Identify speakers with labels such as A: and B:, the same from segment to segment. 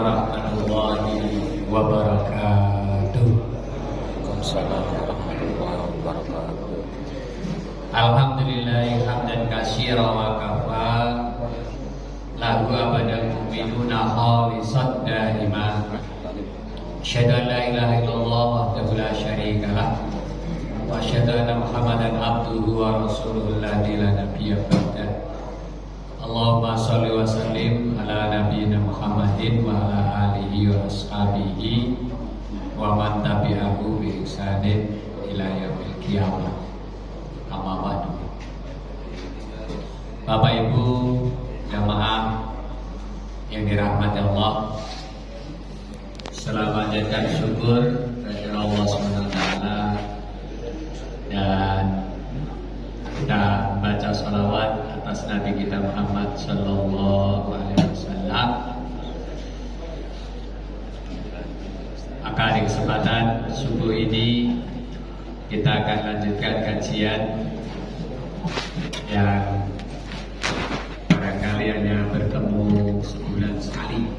A: warahmatullahi wabarakatuh.
B: Waalaikumsalam warahmatullahi wabarakatuh.
A: Alhamdulillahi hamdan katsiran wa kafa lahu abadan mu'minuna khalisan daima. Asyhadu an la ilaha illallah wahdahu la syarika lah wa asyhadu anna Muhammadan abduhu wa rasuluhu la nabiyya ba'dah. Allahumma sholli wa sallim ala nabiyyina Muhammadin wa ala alihi wa ashabihi wa man tabi'ahu bi ihsanin ila yaumil qiyamah. Amma ba'du. Bapak Ibu jamaah yang dirahmati Allah, selamat datang syukur kepada Allah SWT, dan kita baca salawat atas Nabi kita Muhammad Sallallahu Alaihi Wasallam. Maka di kesempatan subuh ini kita akan lanjutkan kajian yang barangkali hanya bertemu sebulan sekali,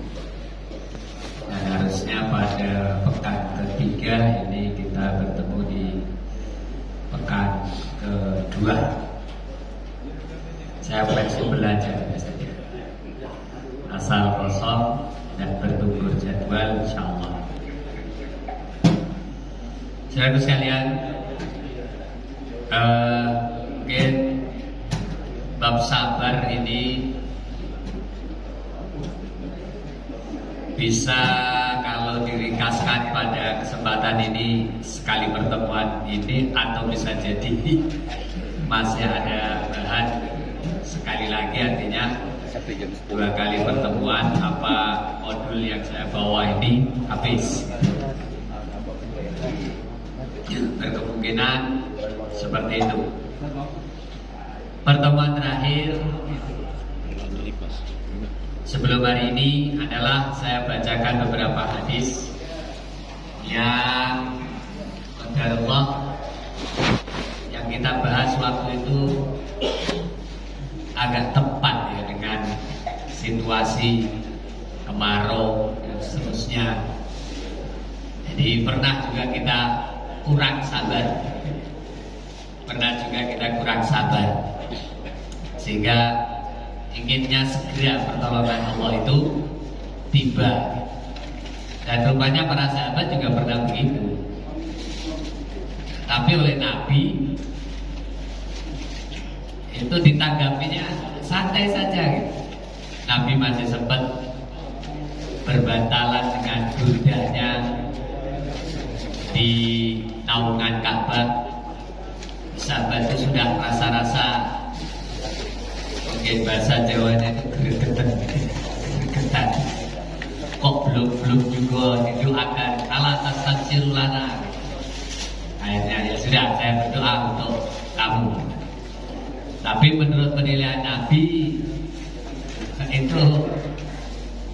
A: dan harusnya pada pekan ketiga ini kita bertemu di pekan kedua. Saya fleksibel aja saja, asal kosong dan bertutur jadwal insyaallah. Saudara sekalian, mungkin bab sabar ini bisa kalau diringkaskan pada kesempatan ini, sekali pertemuan ini, atau bisa jadi masih ada bahan sekali lagi, artinya 2 kali pertemuan apa modul yang saya bawa ini habis. Berkemungkinan seperti itu. Pertemuan terakhir sebelum hari ini adalah saya bacakan beberapa hadis yang qadarullah yang kita bahas waktu itu agak tepat ya dengan situasi kemarau dan seterusnya. Jadi pernah juga kita kurang sabar, sehingga inginnya segera pertolongan Allah itu tiba. Dan rupanya para sahabat juga pernah begitu, tapi oleh Nabi itu ditanggapinya santai saja gitu. Nabi masih sempat berbantalan dengan burdanya di naungan Ka'bah. Sahabat itu sudah rasa-rasa, mungkin bahasa Jawanya itu gregetan, kok belum juga didoakan ala tastaghfir lana. Akhirnya ya sudah, saya berdoa untuk kamu. Tapi menurut penilaian Nabi itu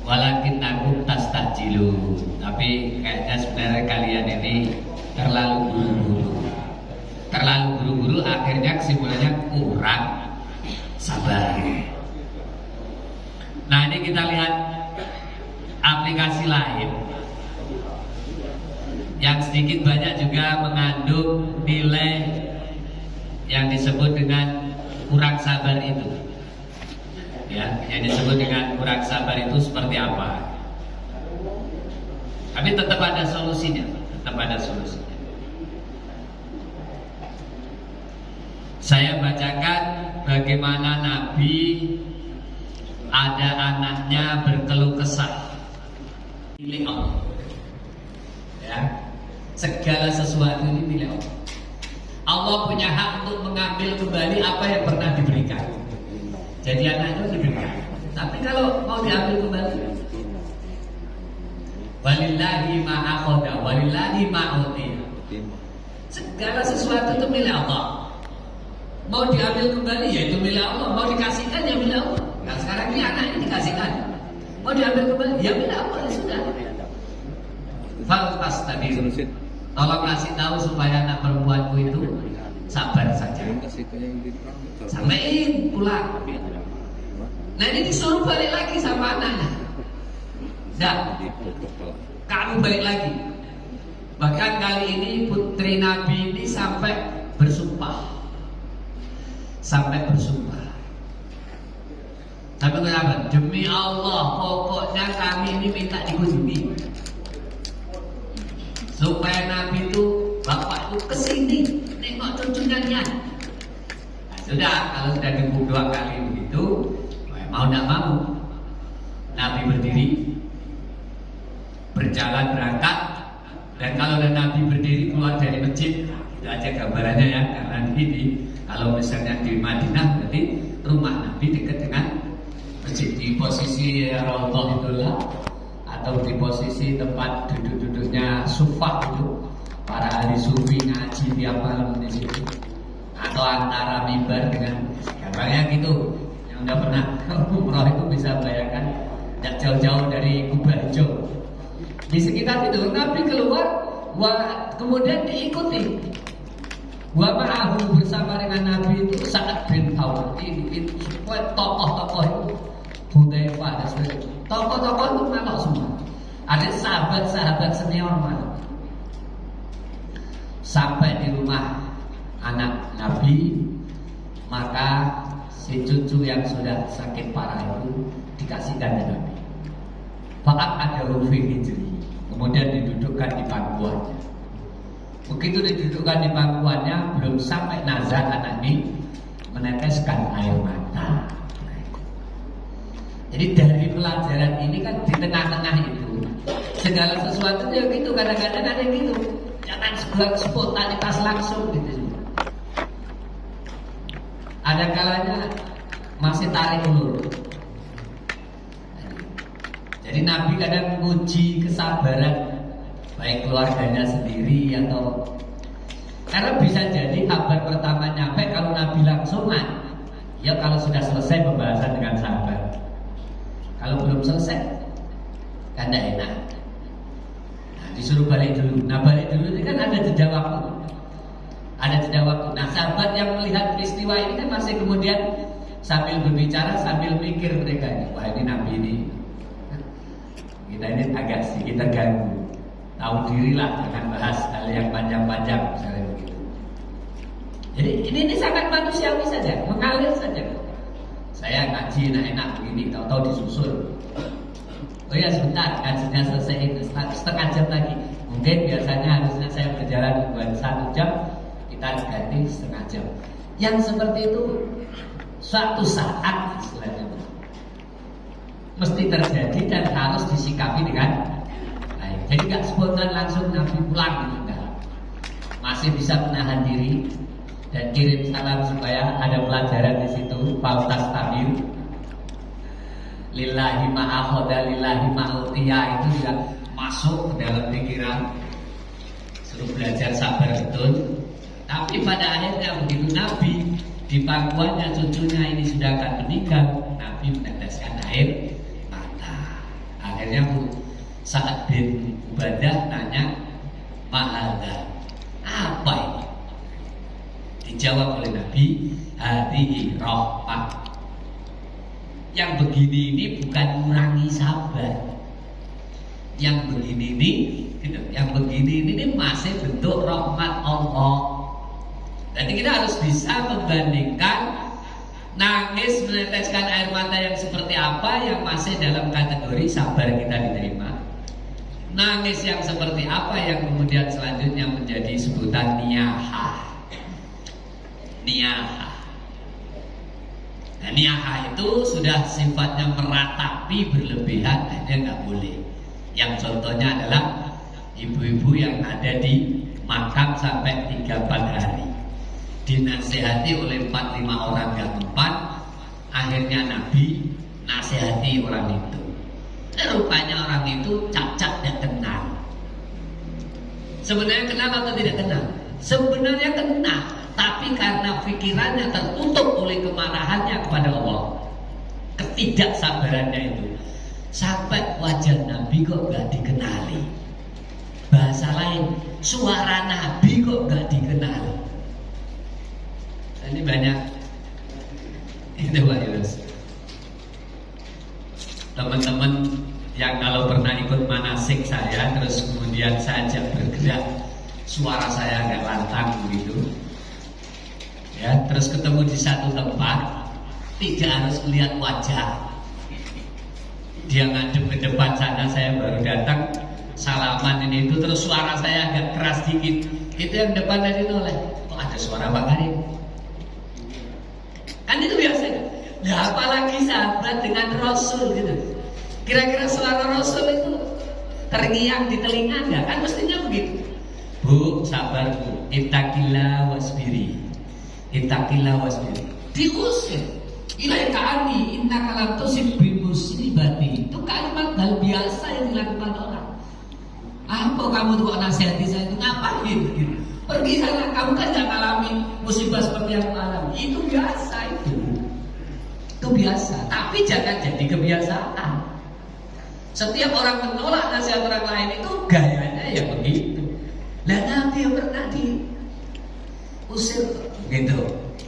A: walakin nakum tastajilun, tapi kayaknya sebenarnya kalian ini terlalu buru-buru, akhirnya kesimpulannya kurang sabar. Nah, ini kita lihat aplikasi lain yang sedikit banyak juga mengandung nilai yang disebut dengan kurang sabar itu. Ya, yang disebut dengan kurang sabar itu seperti apa? Tapi tetap ada solusinya, Saya bacakan bagaimana Nabi ada anaknya berkeluh kesah milik Allah. Ya, segala sesuatu ini milik Allah. Allah punya hak untuk mengambil kembali apa yang pernah diberikan. Jadi anak itu diberikan, tapi kalau mau diambil kembali, walillahi ma'akoda, walillahi ma'uti. Segala sesuatu itu milik Allah. Mau diambil kembali ya itu milik Allah, mau dikasihkan ya milik Allah. Nah sekarang ini anak ini dikasihkan, mau diambil kembali ya milik Allah, ya sudah. Faltas tadi, tolong kasih tahu supaya anak perempuanku itu sabar saja. Sampaiin pulang. Nah ini disuruh balik lagi sama anaknya. Nah, kamu balik lagi. Bahkan kali ini putri Nabi ini sampai bersumpah. Sampai kenapa? Demi Allah, pokoknya kami ini minta dikunjungi. Supaya Nabi itu, bapak itu kesini, nengok cucunya dia. Nah, sudah, kalau sudah dibuk 2 kali begitu, mau tidak mau, Nabi berdiri, berjalan berangkat, dan kalau Nabi berdiri keluar dari masjid, itu aja gambarannya ya, karena ini kalau misalnya di Madinah berarti rumah Nabi dekat dengan masjid, di posisi Raudhah itulah, atau di posisi tempat duduk-duduknya sufah itu para ahli sufi ngaji tiap malam di situ, atau antara mimbar dengan gambarnya gitu. Yang udah pernah umroh itu bisa bayangkan, tidak jauh-jauh dari Kubah Hijau. Di sekitar itu Nabi keluar, kemudian diikuti. Wa ma'ahu, bersama dengan Nabi itu Sa'ad bin Auf. Itu tokoh-tokoh itu, Hudzaifah dan sebagainya. Tokoh-tokoh itu melok semua. Ada sahabat-sahabat senior melok. Sampai di rumah anak Nabi, maka si cucu yang sudah sakit parah itu dikasihkan ke Nabi. Fakat ada rufi hijri, kemudian didudukkan di pangkuannya. Begitu didudukkan di pangkuannya, belum sampai nazar anak ini meneteskan air mata. Jadi dari pelajaran ini kan di tengah-tengah itu segala sesuatu ya gitu, kadang-kadang ada gitu. Jangan sebuah spontanitas langsung gitu. Ada kalanya masih tarik ulur. Jadi Nabi kadang menguji kesabaran baik keluarganya sendiri atau, karena bisa jadi kabar pertama nyampe kalau Nabi langsungan, ya kalau sudah selesai pembahasan dengan sahabat. Kalau belum selesai kan tidak enak. Nah, disuruh balik dulu. Nah, balik dulu ini kan ada jeda waktu. Nah, sahabat yang melihat peristiwa ini kan masih kemudian sambil berbicara, sambil mikir mereka ini, wah ini Nabi ini, kita ini agak sedikit terganggu. Tahu dirilah, jangan bahas hal yang panjang-panjang misalnya begitu. Jadi ini sangat manusiawi saja, mengalir saja. Saya ngaji enak begini, tahu-tahu disusul. Oh ya sebentar, ngajinya selesai itu setengah jam lagi. Mungkin biasanya harusnya saya berjalan buat 1 jam, kita ganti setengah jam. Yang seperti itu suatu saat istilahnya mesti terjadi dan harus disikapi dengan baik. Jadi gak spontan langsung Nabi pulang gitu, enggak. Masih bisa menahan diri dan kirim salam supaya ada pelajaran di situ. Pautas tabir lillahi ma'akhoda lillahi ma'utiya itu juga masuk ke dalam pikiran, suruh belajar sabar betul. Tapi pada akhirnya begitu Nabi di pangkuannya cucunya ini sudah akan meninggal, Nabi meneteskan air mata. Akhirnya Sa'ad bin Ubadah nanya, "Ma'adha, apa ini?" Dijawab oleh Nabi, "Hadihi rahmah." Yang begini ini bukan mengurangi sabar. Yang begini ini, yang begini ini masih bentuk rahmat Allah. Jadi kita harus bisa membandingkan nangis meneteskan air mata yang seperti apa yang masih dalam kategori sabar kita diterima, nangis yang seperti apa yang kemudian selanjutnya menjadi sebutan niyahah. Nah, niyahah itu sudah sifatnya meratapi berlebihan, hanya nggak boleh. Yang contohnya adalah ibu-ibu yang ada di makam sampai 3-4 hari, dinasihati oleh 4-5 orang gak mempan. Akhirnya Nabi nasihati orang itu. Rupanya orang itu cacat dan kenal. Sebenarnya kenal atau tidak kenal? Sebenarnya kenal, tapi karena pikirannya tertutup oleh kemarahannya kepada Allah, ketidaksabarannya itu, sampai wajah Nabi kok gak dikenali. Bahasa lain, suara Nabi kok gak dikenali. Ini banyak itu Pak Yunus, teman-teman yang kalau pernah ikut manasik saya terus kemudian saya ajak bergerak, suara saya agak lantang begitu ya, terus ketemu di satu tempat, tidak harus melihat wajah, dia ngadep ke depan sana, saya baru datang salaman ini itu, terus suara saya agak keras dikit, itu yang depan tadi noleh, kok ada suara Pak Karim, kan itu biasa. Nah, apalagi sahabat dengan Rasul gitu. Kira-kira suara Rasul itu terngiang di telinga enggak? Kan mestinya begitu. Bu, sabar bu. Ittaqillah wasbiri. Ittaqillah wasbiri. Diusir. Ilai ka'ani innaka lam tusib bi musibati. Itu kalimat hal biasa yang dilakukan orang. Apa kamu tuh kok nasihati saya itu ngapain gitu? Pergi sana, kamu kan gak alami musibah seperti yang aku alami. Itu biasa itu. Itu biasa, tapi jangan jadi kebiasaan. Setiap orang menolak nasihat orang lain itu gayanya ya begitu. Lah Nabi yang pernah diusir gitu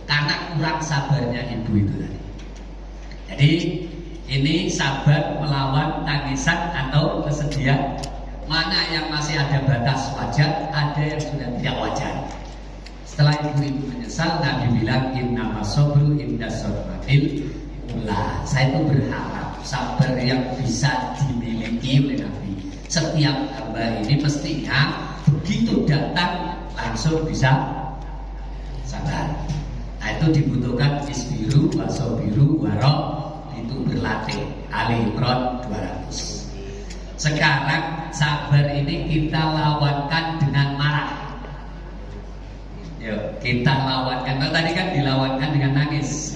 A: karena kurang sabarnya ibu itu tadi. Jadi ini sabar melawan tangisan atau kesedihan. Mana yang masih ada batas wajar, ada yang sudah tidak wajar. Setelah ibu menyesal, Nabi bilang innama sabru inda sadmatil ula. Saya itu berharap sabar yang bisa dimiliki oleh Nabi. Setiap hamba ini mestinya begitu datang langsung bisa sabar. Nah itu dibutuhkan isbiru, wasobiru, warok, itu berlatih. Ali Imran 200. Sekarang sabar ini kita lawankan dengan marah. Yuk, kita lawankan. Nah, tadi kan dilawankan dengan nangis.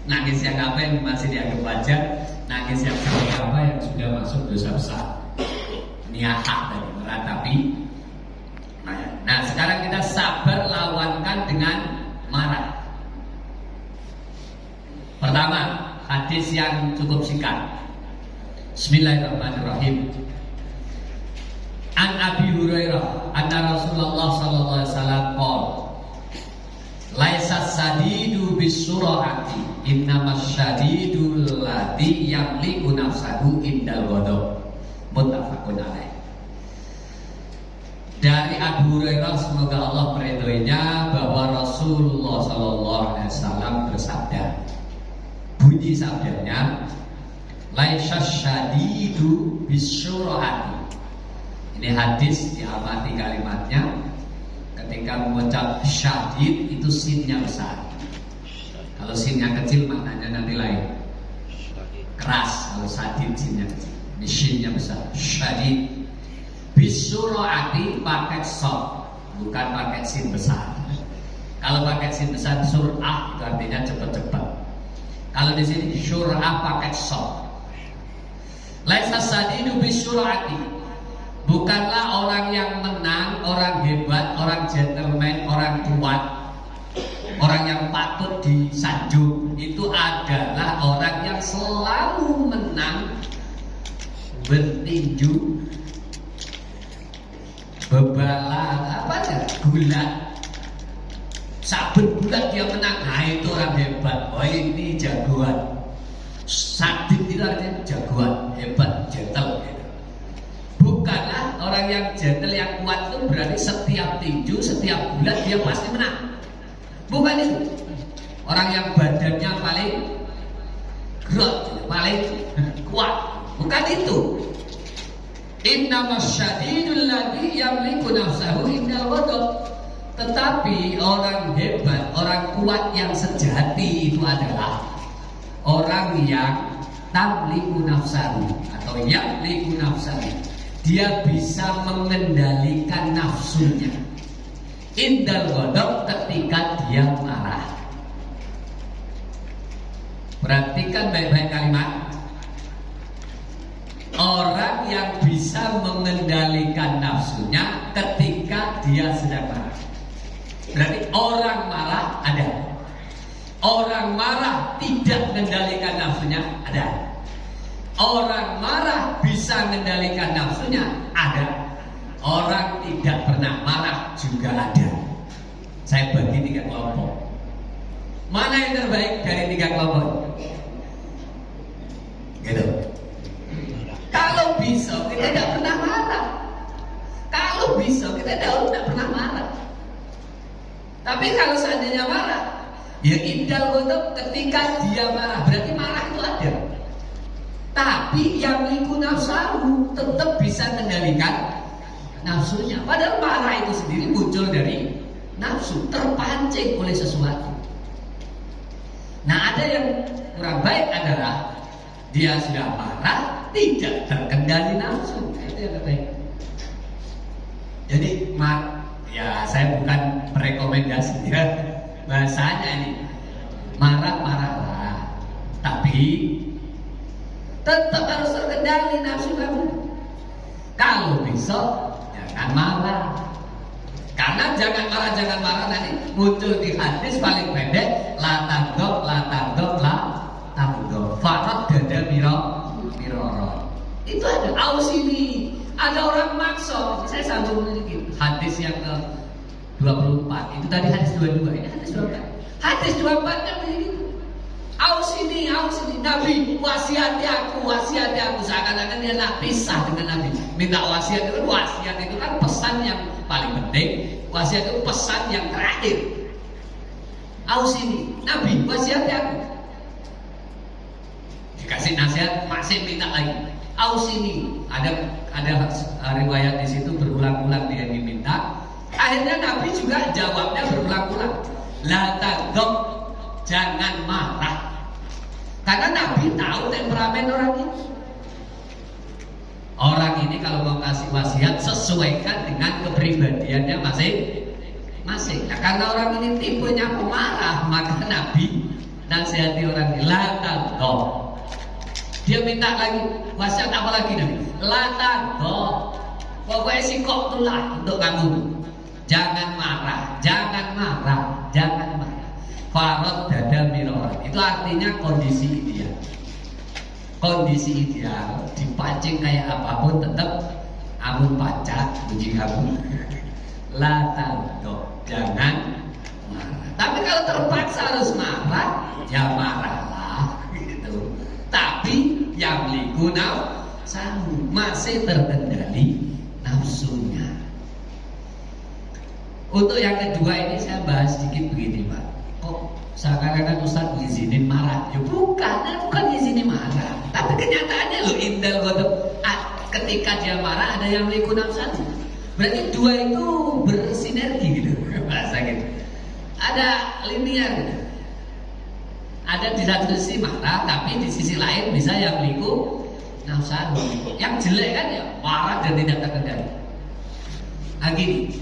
A: Nangis yang apa yang masih dianggap wajar, nangis yang seperti apa yang sudah masuk dosa besar. Niyahat tadi meratapi. Nah, sekarang kita sabar lawankan dengan marah. Pertama, hadis yang cukup singkat. Bismillahirrahmanirrahim. An Abi Hurairah anna Rasulullah sallallahu alaihi wasallam qala laisa sadidu bisurati innamas syadidul ladzi yamliku nafsahu indal ghadab. Muttafaqun alaih. Dari Abu Hurairah semoga Allah meridhoinya bahwa Rasulullah sallallahu alaihi wasallam bersabda. Bunyi sabdanya laisa syadidu bisurati. Ini hadis diamati kalimatnya. Ketika mengucap syadid itu sinnya besar. Kalau sinnya kecil maknanya nanti lain. Keras. Kalau sadid sinnya kecil. Ini sinnya besar. Syadid. Bisurati pakai soft, bukan pakai sin besar. Kalau pakai sin besar surah itu artinya cepat-cepat. Kalau di sini surah pakai soft. Laisa sadidu bisurati. Bukanlah orang yang menang, orang hebat, orang gentleman, orang kuat, orang yang patut disanjung. Itu adalah orang yang selalu menang, bertinju, bebala, apa ya, gulat. Saben bulan dia menang, nah itu orang hebat. Oh ini jagoan. Sadid itu artinya jagoan, hebat, gentle. Bukanlah orang yang gentle, yang kuat itu berarti setiap tinju, setiap bulan dia pasti menang. Bukan itu. Orang yang badannya paling gerot, paling kuat. Bukan itu. Innamas syadidul ladzi yamliku nafsahu indal ghadab. Tetapi orang hebat, orang kuat yang sejati itu adalah orang yang tamliku nafsahu atau yamliku nafsahu. Dia bisa mengendalikan nafsunya. Indal ghadab, ketika dia marah. Perhatikan baik-baik kalimat. Orang yang bisa mengendalikan nafsunya ketika dia sedang marah. Berarti orang marah ada. Orang marah tidak mengendalikan nafsunya ada. Orang marah bisa mengendalikan nafsunya ada. Orang tidak pernah marah juga ada. Saya bagi 3 kelompok. Mana yang terbaik dari 3 kelompok? Gitu. Kalau
C: bisa kita tidak pernah marah. Kalau bisa kita tidak pernah marah. Tapi kalau seandainya marah, ya indal ghadab ketika dia marah, berarti marah itu ada. Tapi yang liku nafsahu tetap bisa kendalikan nafsunya. Padahal marah itu sendiri muncul dari nafsu, terpancing oleh sesuatu. Nah, ada yang kurang baik adalah dia sudah marah, tidak terkendali nafsu. Nah, itu yang baik. Jadi, ya saya bukan merekomendasi ya. Bahasanya ini marah-marahlah, tapi tetap harus terkendali nafsu kamu. Kalau besok jangan marah. Karena jangan marah nanti muncul di hadis paling pendek, la taghdab farad dada miroro. Itu ada aus ini. Ada orang maksa. Saya sambung sedikit. Hadis yang ke 24. Itu tadi hadis 22. Ini hadis 24. Hadis 24 kan begini. Aus ini. Nabi wasiati aku. Seakan-akan dia nak pisah dengan Nabi. Minta wasiat itu kan pesan yang paling penting. Wasiat itu pesan yang terakhir. Aus ini, Nabi wasiati aku. Dikasih nasihat, masih minta lagi. Aus ini, ada riwayat di situ berulang-ulang dia diminta. Akhirnya Nabi juga jawabnya berulang-ulang. La taghdab, jangan marah. Karena Nabi tahu temperamen orang ini. Orang ini kalau mau kasih wasiat sesuaikan dengan kepribadiannya masing-masing. Nah, karena orang ini tipenya pemarah, maka Nabi nasihati orang ini, la taghdab. Dia minta lagi wasiat apa lagi Nabi? La taghdab. Pokoknya sikok itulah untuk kamu. Jangan marah. Farad dada miror. Itu artinya kondisi ideal. Kondisi ideal dipancing kayak apapun tetap amun pacak puji kamu. La taghdab, jangan marah. Tapi kalau terpaksa harus marah, ya marahlah gitu. Tapi yang liku nafsu masih terkendali nafsunya. Untuk yang kedua ini saya bahas sedikit begini Pak. Kok seakan-akan Ustaz ngizinin marah? Ya bukan ngizinin marah. Tapi kenyataannya loh indal ghadab. Ketika dia marah ada yang liku nafsu. Berarti dua itu bersinergi gitu. Bahasa gitu. Ada linear gitu. Ada di satu sisi marah, tapi di sisi lain bisa yang liku nafsu. Yang jelek kan ya marah dan tidak terkendali. Nah gini,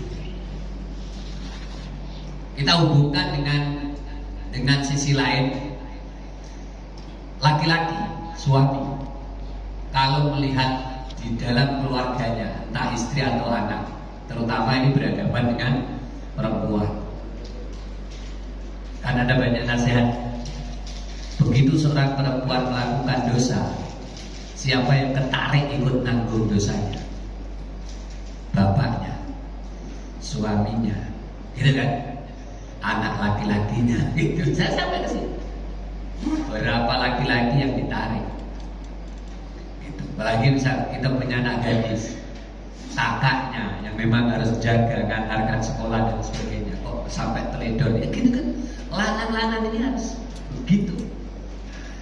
C: kita hubungkan dengan sisi lain. Laki-laki, suami, kalau melihat di dalam keluarganya, entah istri atau anak, terutama ini berhadapan dengan perempuan, kan ada banyak nasihat. Begitu seorang perempuan melakukan dosa, siapa yang ketarik ikut nanggung dosanya? Bapaknya, suaminya, gitu kan? Anak laki-lakinya, gitu. Saya sampai ke sini. Berapa laki-laki yang ditarik? Gitu. Apalagi misal kita punya anak gadis, kakaknya yang memang harus jaga, ngantarkan sekolah dan sebagainya, kok sampai teledor, ya gitu kan? Lanang-lanang ini harus begitu.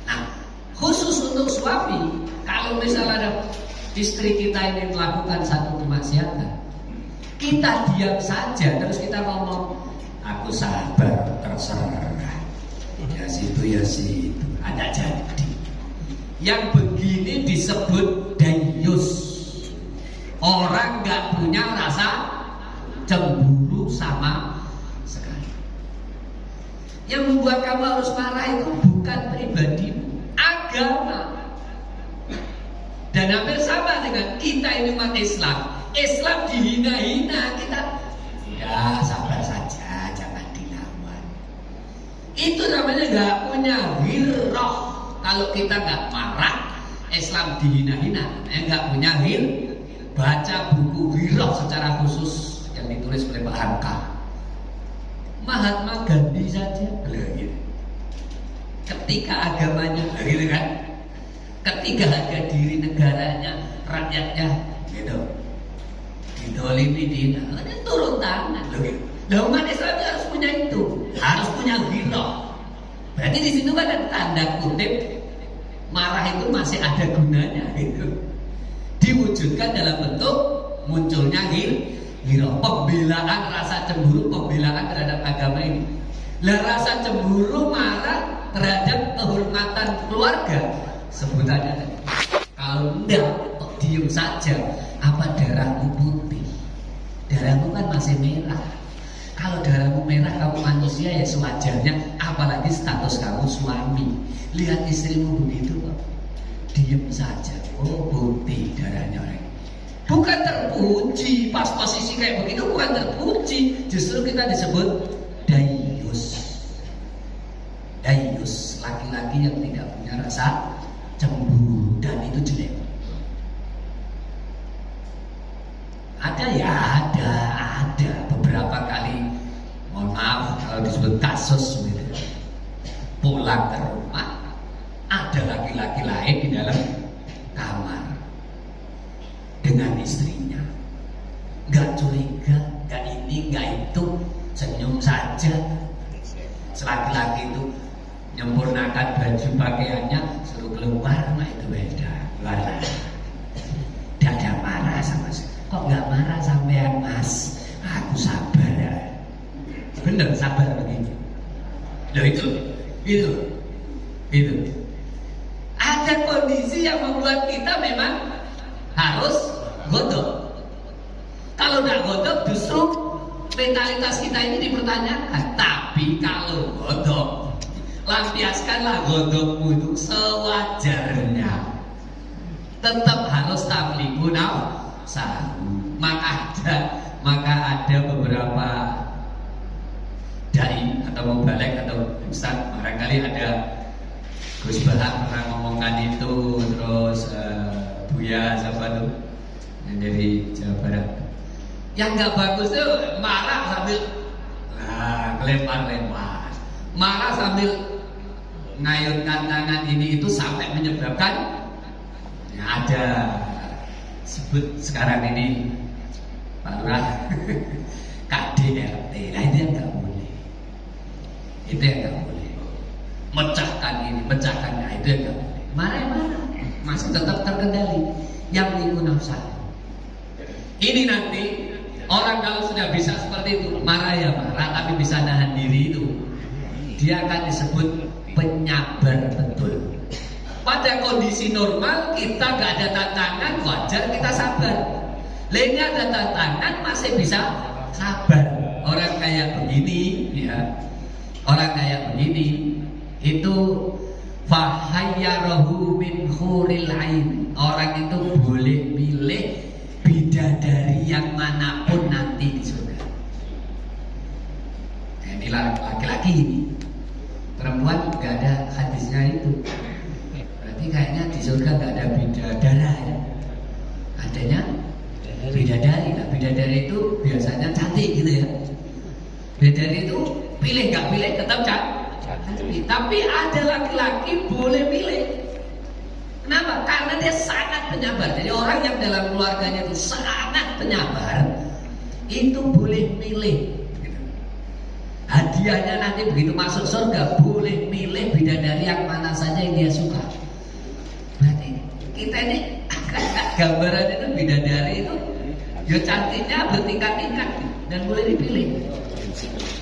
C: Nah, khusus untuk suami, kalau misalnya ada istri kita ini melakukan satu kemaksiatan, kita diam saja terus kita ngomong, aku sabar, terserah, ya situ, ada jadi. Yang begini disebut dayus. Orang gak punya rasa cemburu sama sekali. Yang membuat kamu harus marah itu bukan pribadimu, agama. Dan hampir sama dengan kita ini umat Islam. Islam dihina-hina, kita ya sabar saja, jangan dilawan. Itu namanya gak punya ghirrah. Kalau kita gak marah, Islam dihina-hina, gak punya ghirrah. Baca buku ghirrah secara khusus yang ditulis oleh Pak Hamka, Mahatma Gandhi saja gitu. Ketika agamanya gitu kan, ketika harga diri negaranya rakyatnya gitu didolimi dina, ini turun tangan loh. Lah umat Islam harus punya itu, harus punya ghirah. Berarti di situ kan ada tanda kutip marah itu masih ada gunanya gitu. Diwujudkan dalam bentuk munculnya ghirah, pembelaan rasa cemburu, pembelaan terhadap agama ini. Lah rasa cemburu, marah terhadap kehormatan keluarga, sebutannya kalau enggak kok diem saja. Apa darahmu putih? Darahmu kan masih merah. Kalau darahmu merah, kamu manusia ya sewajarnya. Apalagi status kamu suami. Lihat istrimu begitu kok diem saja. Oh putih darahnya orang. Bukan terpuji. Pas posisi kayak begitu bukan terpuji. Justru kita disebut dayus. Dayus, laki-laki yang tidak punya rasa cemburu, dan itu jelek. Ada ya, ada beberapa kali, mohon maaf kalau disebut kasus gitu. Pulang ke rumah, ada laki-laki lain di dalam kamar dengan istrinya. Gak curiga, gak ini, gak itu, senyum saja. Selaki-laki itu menyempurnakan baju pakaiannya, suruh keluar, mah itu beda. Keluar, tidak ada marah sama sekali. Kok nggak marah sampean mas? Aku sabar ya. Bener sabar begini. Loh itu. Ada kondisi yang membuat kita memang harus godok. Kalau nggak godok justru mentalitas kita ini dipertanyakan. Tapi kalau godok, lampiaskanlah godokmu itu sewajarnya. Tetap harus tamliku nafsahu. Maka ada beberapa dai atau mubalek atau ustaz, barangkali ada Gus Bahak pernah ngomongkan itu, terus Buya siapa tuh yang dari Jawa Barat. Yang nggak bagus tuh marah sambil lempar-lempar, marah sambil ngayunkan tangan ini itu sampai menyebabkan ya ada sebut sekarang ini Pak Lurah KDRT. Nah itu yang nggak boleh, itu yang nggak boleh. Mecahkan ini, mecahkan, nah itu yang nggak boleh. Marah-marah masih tetap terkendali. Yang liku nafsa. Ini nanti orang kalau sudah bisa seperti itu, marah ya marah, tapi bisa nahan diri itu, dia akan disebut penyabar betul. Pada kondisi normal kita gak ada tantangan, wajar kita sabar. Lainnya ada tantangan masih bisa sabar. Orang kayak begini ya, orang kayak begini itu fahayyarahu min huril ain. Orang itu boleh pilih bidadari yang manapun nanti di surga. Inilah laki-laki ini. Perempuan gak ada hadisnya itu. Berarti kayaknya di surga gak ada bidadara ya. Adanya bidadari. Nah, bidadari itu biasanya cantik gitu ya. Bidadari itu pilih gak pilih tetap cantik. Tapi ada laki-laki boleh pilih. Kenapa? Karena dia sangat penyabar. Jadi orang yang dalam keluarganya itu sangat penyabar, itu boleh milih. Hadiahnya nanti begitu masuk surga, boleh milih bidadari yang mana saja yang dia suka. Berarti kita ini gambaran itu bidadari itu ya cantiknya bertingkat-tingkat dan boleh dipilih.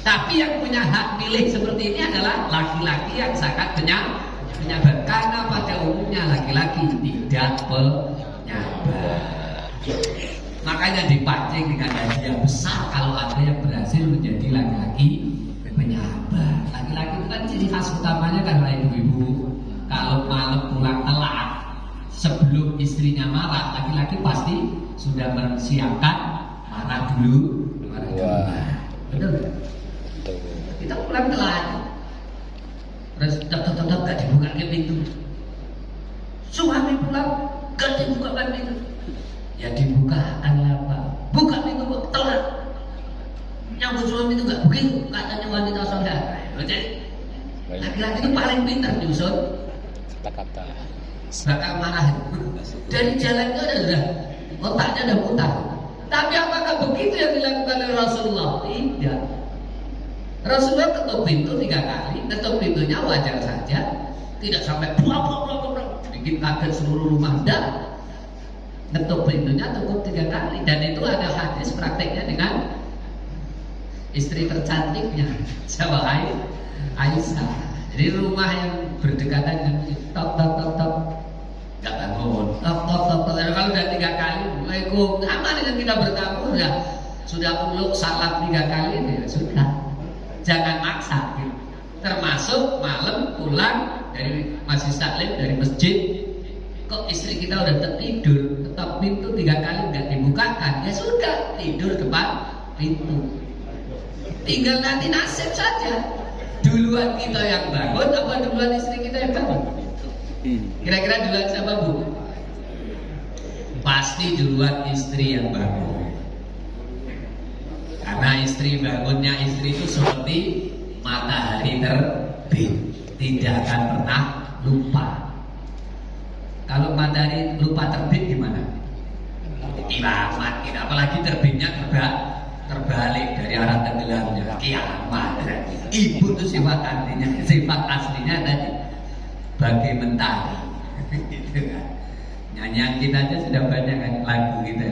C: Tapi yang punya hak pilih seperti ini adalah laki-laki yang sangat penyabar. Karena pada umumnya laki-laki tidak penyabar. Makanya dipancing dengan hadiah besar kalau ada yang berhasil menjadi laki-laki penyabar. Laki-laki itu kan ciri khas utamanya karena ibu-ibu kalau malam pulang telat sebelum istrinya marah, laki-laki pasti sudah mempersiapkan marah dulu. Betul nggak? Kita pulang telat, terus tetap gak dibuka pintu. Suami pulang gak dibukakan pintu. Ya dibukakan apa? Buka pintu kok telat. Nyambut suami itu gak begitu, katanya wanita saudara. Jadi laki-laki itu paling pintar nyusun
B: kata-kata.
C: bakal marah. Dari jalan itu ada otaknya udah putar. Tapi apakah begitu yang dilakukan oleh Rasulullah? Tidak. Rasulullah ketuk pintu 3 kali, ketuk pintunya wajar saja, tidak sampai bikin kaget seluruh rumah. Dan ketuk pintunya cukup 3 kali, dan itu ada hadis prakteknya dengan istri tercantiknya, siapa? Aisyah. Jadi rumah yang berdekatan dengan tok tok tok tok, nggak bangun, tok tok tok tok. Kalau udah 3 kali, Assalamualaikum, sama dengan kita bertamu sudah uluk salam 3 kali, ya sudah. Jangan maksa, gitu. Termasuk malam pulang dari masjid taklim, dari masjid, kok istri kita udah tertidur, ketok pintu 3 kali nggak dibukakan, ya sudah tidur depan pintu. Tinggal nanti nasib saja. Duluan kita yang bangun apa duluan istri kita yang bangun? Kira-kira duluan siapa, Bu? Pasti duluan istri yang bangun. Karena istri bangunnya istri itu seperti matahari terbit, tidak akan pernah lupa. Kalau matahari lupa terbit gimana? Kiamat, apalagi terbitnya terbalik dari arah tenggelamnya, kiamat. Ibu itu sifat aslinya tadi bagai mentari. Gitu kan? Nyanyian kita aja sudah banyak kan lagu kita.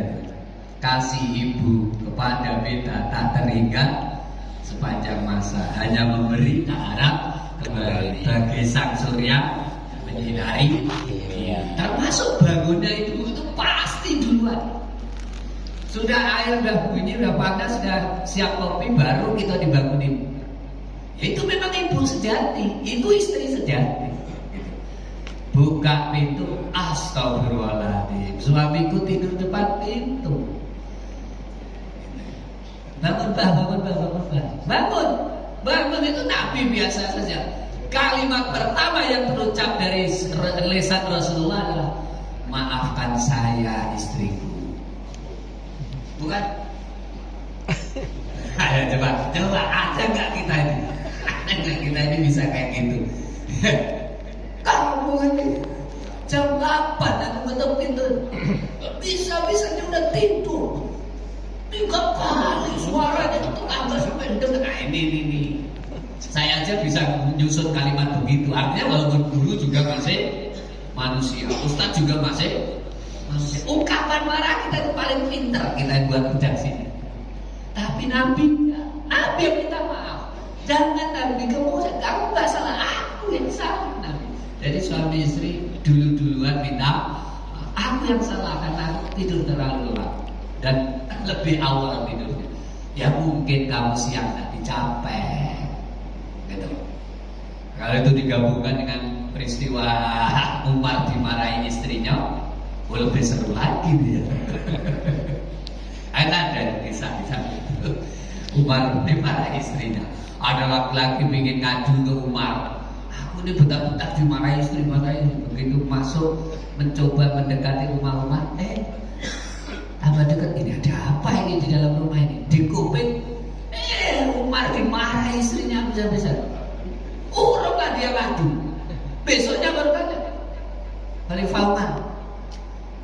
C: Kasih ibu kepada beta tak terhingga sepanjang masa, hanya memberi tak harap kembali. Bagai sang surya menyinari, termasuk bangunnya itu pasti duluan. Sudah air udah bunyi, udah panas, sudah siap kopi, baru kita dibangunin. Itu memang ibu sejati, itu istri sejati. Buka pintu, astagfirullahaladzim, suamiku tidur depan pintu. Bangun itu Nabi biasa saja. Kalimat pertama yang terucap dari lisan Rasulullah adalah maafkan saya istriku. Bukan? Ayo coba ada nggak kita ini? Ada nggak kita ini bisa kayak gitu? Kamu ini jam 8 aku ketuk pintu, bisa-bisanya udah tidur. 3 kali suaranya itu tambah sampai denger. Nah ini saya aja bisa menyusun kalimat begitu. Artinya walaupun guru juga masih manusia, ustadz juga masih manusia. Ungkapan marah kita itu paling pintar kita buat redaksi. Tapi Nabi yang minta maaf. Jangan Nabi kamu nggak salah, aku yang salah. Nabi. Jadi suami istri duluan minta, aku yang salah karena aku tidur terlalu lama dan lebih awal tidurnya. Ya mungkin kamu siang tadi capek, gitu. Kalau itu digabungkan dengan peristiwa Umar dimarahi istrinya, lebih seru lagi dia. Ada kisah-kisah itu. Umar dimarahi istrinya. Ada laki-laki ingin ngadu ke Umar. Aku ini bentak-bentak dimarahi istri, begitu masuk mencoba mendekati rumah Umar, tambah dekat, ini ada apa ini di dalam rumah ini? Di kuping, Umar dimarahi istrinya bisa-bisa. Urunglah dia ngadu. Besoknya baru tanya, Khalifah Umar,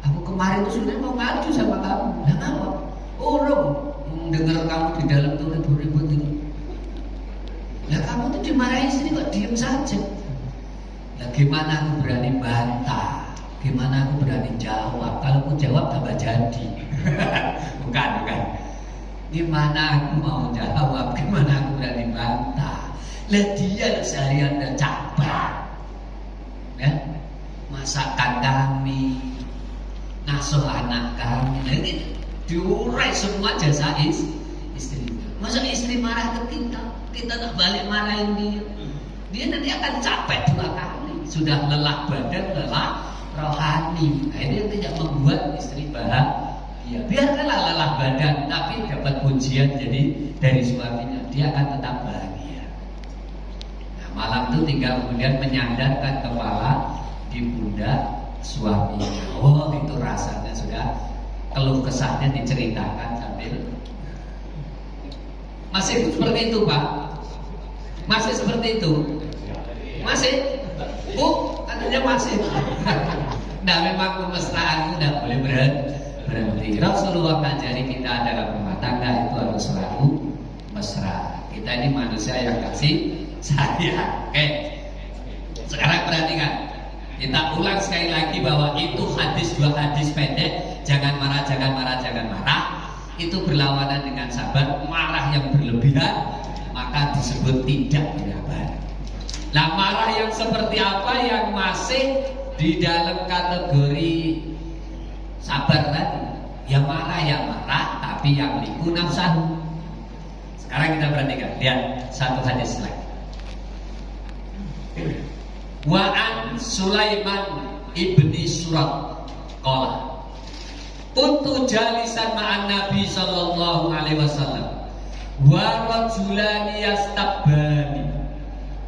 C: aku kemarin tuh sebenarnya mau ngadu sama kamu. Nah apa? Urung dengar kamu di dalam tuh ribut-ribut itu. Lah kamu tuh dimarahi istri kok diem saja. Lah gimana aku berani bantah? Gimana aku berani jawab? Kalau aku jawab tambah jadi. Bukan. Gimana aku mau jawab? Gimana aku berani bantah? Lah dia seharian udah capek, ya, masakan kami, ngasuh anak kami. Nah ini diurai semua jasa istri. Masa istri marah ke kita tak balik marahin dia nanti akan capek 2 kali. Sudah lelah badan, lelah rohani. Nah ini yang tidak membuat istri bahagia. Biarkanlah lelah badan, tapi dapat pujian jadi dari suaminya, dia akan tetap bahagia. Nah, malam itu tinggal kemudian menyandarkan kepala di pundak suaminya. Oh itu rasanya sudah keluh kesahnya diceritakan sambil. Masih seperti itu Pak? Masih seperti itu? Masih? Bu, katanya masih. Nah memang kemesraan itu tidak boleh berhenti. Rasulullah ngajari kita dalam rumah tangga itu harus selalu mesra. Kita ini manusia yang kasih sayang. Oke. Sekarang perhatikan. Kita ulang sekali lagi bahwa itu hadis, dua hadis pendek. Jangan marah, jangan marah, jangan marah. Itu berlawanan dengan sabar. Marah yang berlebihan maka disebut tidak menyabar. Nah marah yang seperti apa yang masih di dalam kategori sabar tadi? Yang marah tapi yang liku nafsahu. Sekarang kita perhatikan, lihat satu hadis lagi. Wa an Sulaiman ibni Surat qala kuntu jalisan ma'an Nabi sallallahu alaihi wasallam wa rajulani yastabbani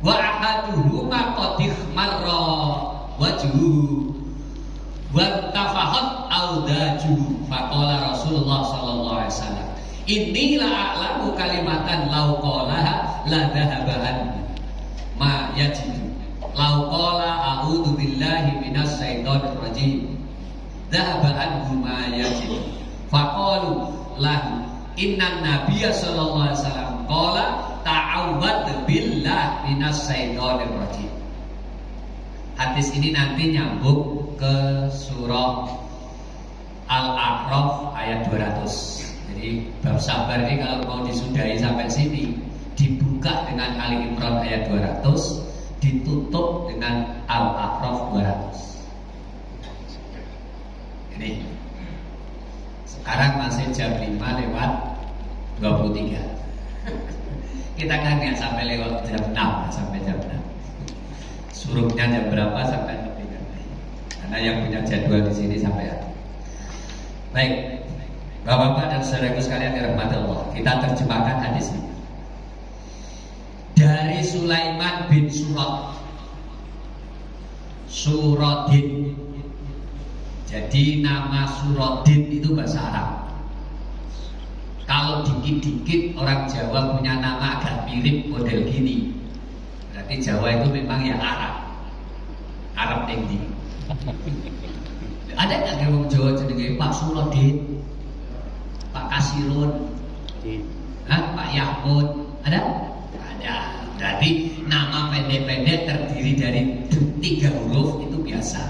C: wa ahaduhuma qad ikhmarra wajhuhu wa tafahat audajuhu faqala Rasulullah sallallahu alaihi wasallam inni la a'lamu kalimatan law qalaha la dhahaban ma yajidu law qala a'udzu billahi minas syaitonir rajim dhahaba anhu ma yajidu faqalu lahu innan nabiyya sallallahu alaihi wasallam qala ta'awwadz billah minas syaitonir rajim. Hadis ini nanti nyambung ke surah Al-A'raf ayat 200. Jadi bab sabar ini kalau mau disudahi sampai sini dibuka dengan Ali Imran ayat 200, ditutup dengan Al-A'raf 200. Ini sekarang masih jam 5 lewat 23. Kita kan nggak sampai lewat jam 6, sampai jam 6. Suruhnya jam berapa sampai lebih nanti. Karena yang punya jadwal di sini sampai ada. Baik, Bapak-bapak dan saudaraku sekalian dirahmati Allah, kita terjemahkan hadis ini. Dari Sulaiman bin Suradin. Jadi nama Suradin itu bahasa Arab. Kalau dikit-dikit orang Jawa punya nama agak mirip model gini, berarti Jawa itu memang ya Arab tinggi. Ada nggak orang Jawa jenenge Pak Suradin, Pak Kasirun, Pak Yahmud? Ada? Ada. Berarti nama pendek-pendek terdiri dari 3 huruf itu biasa.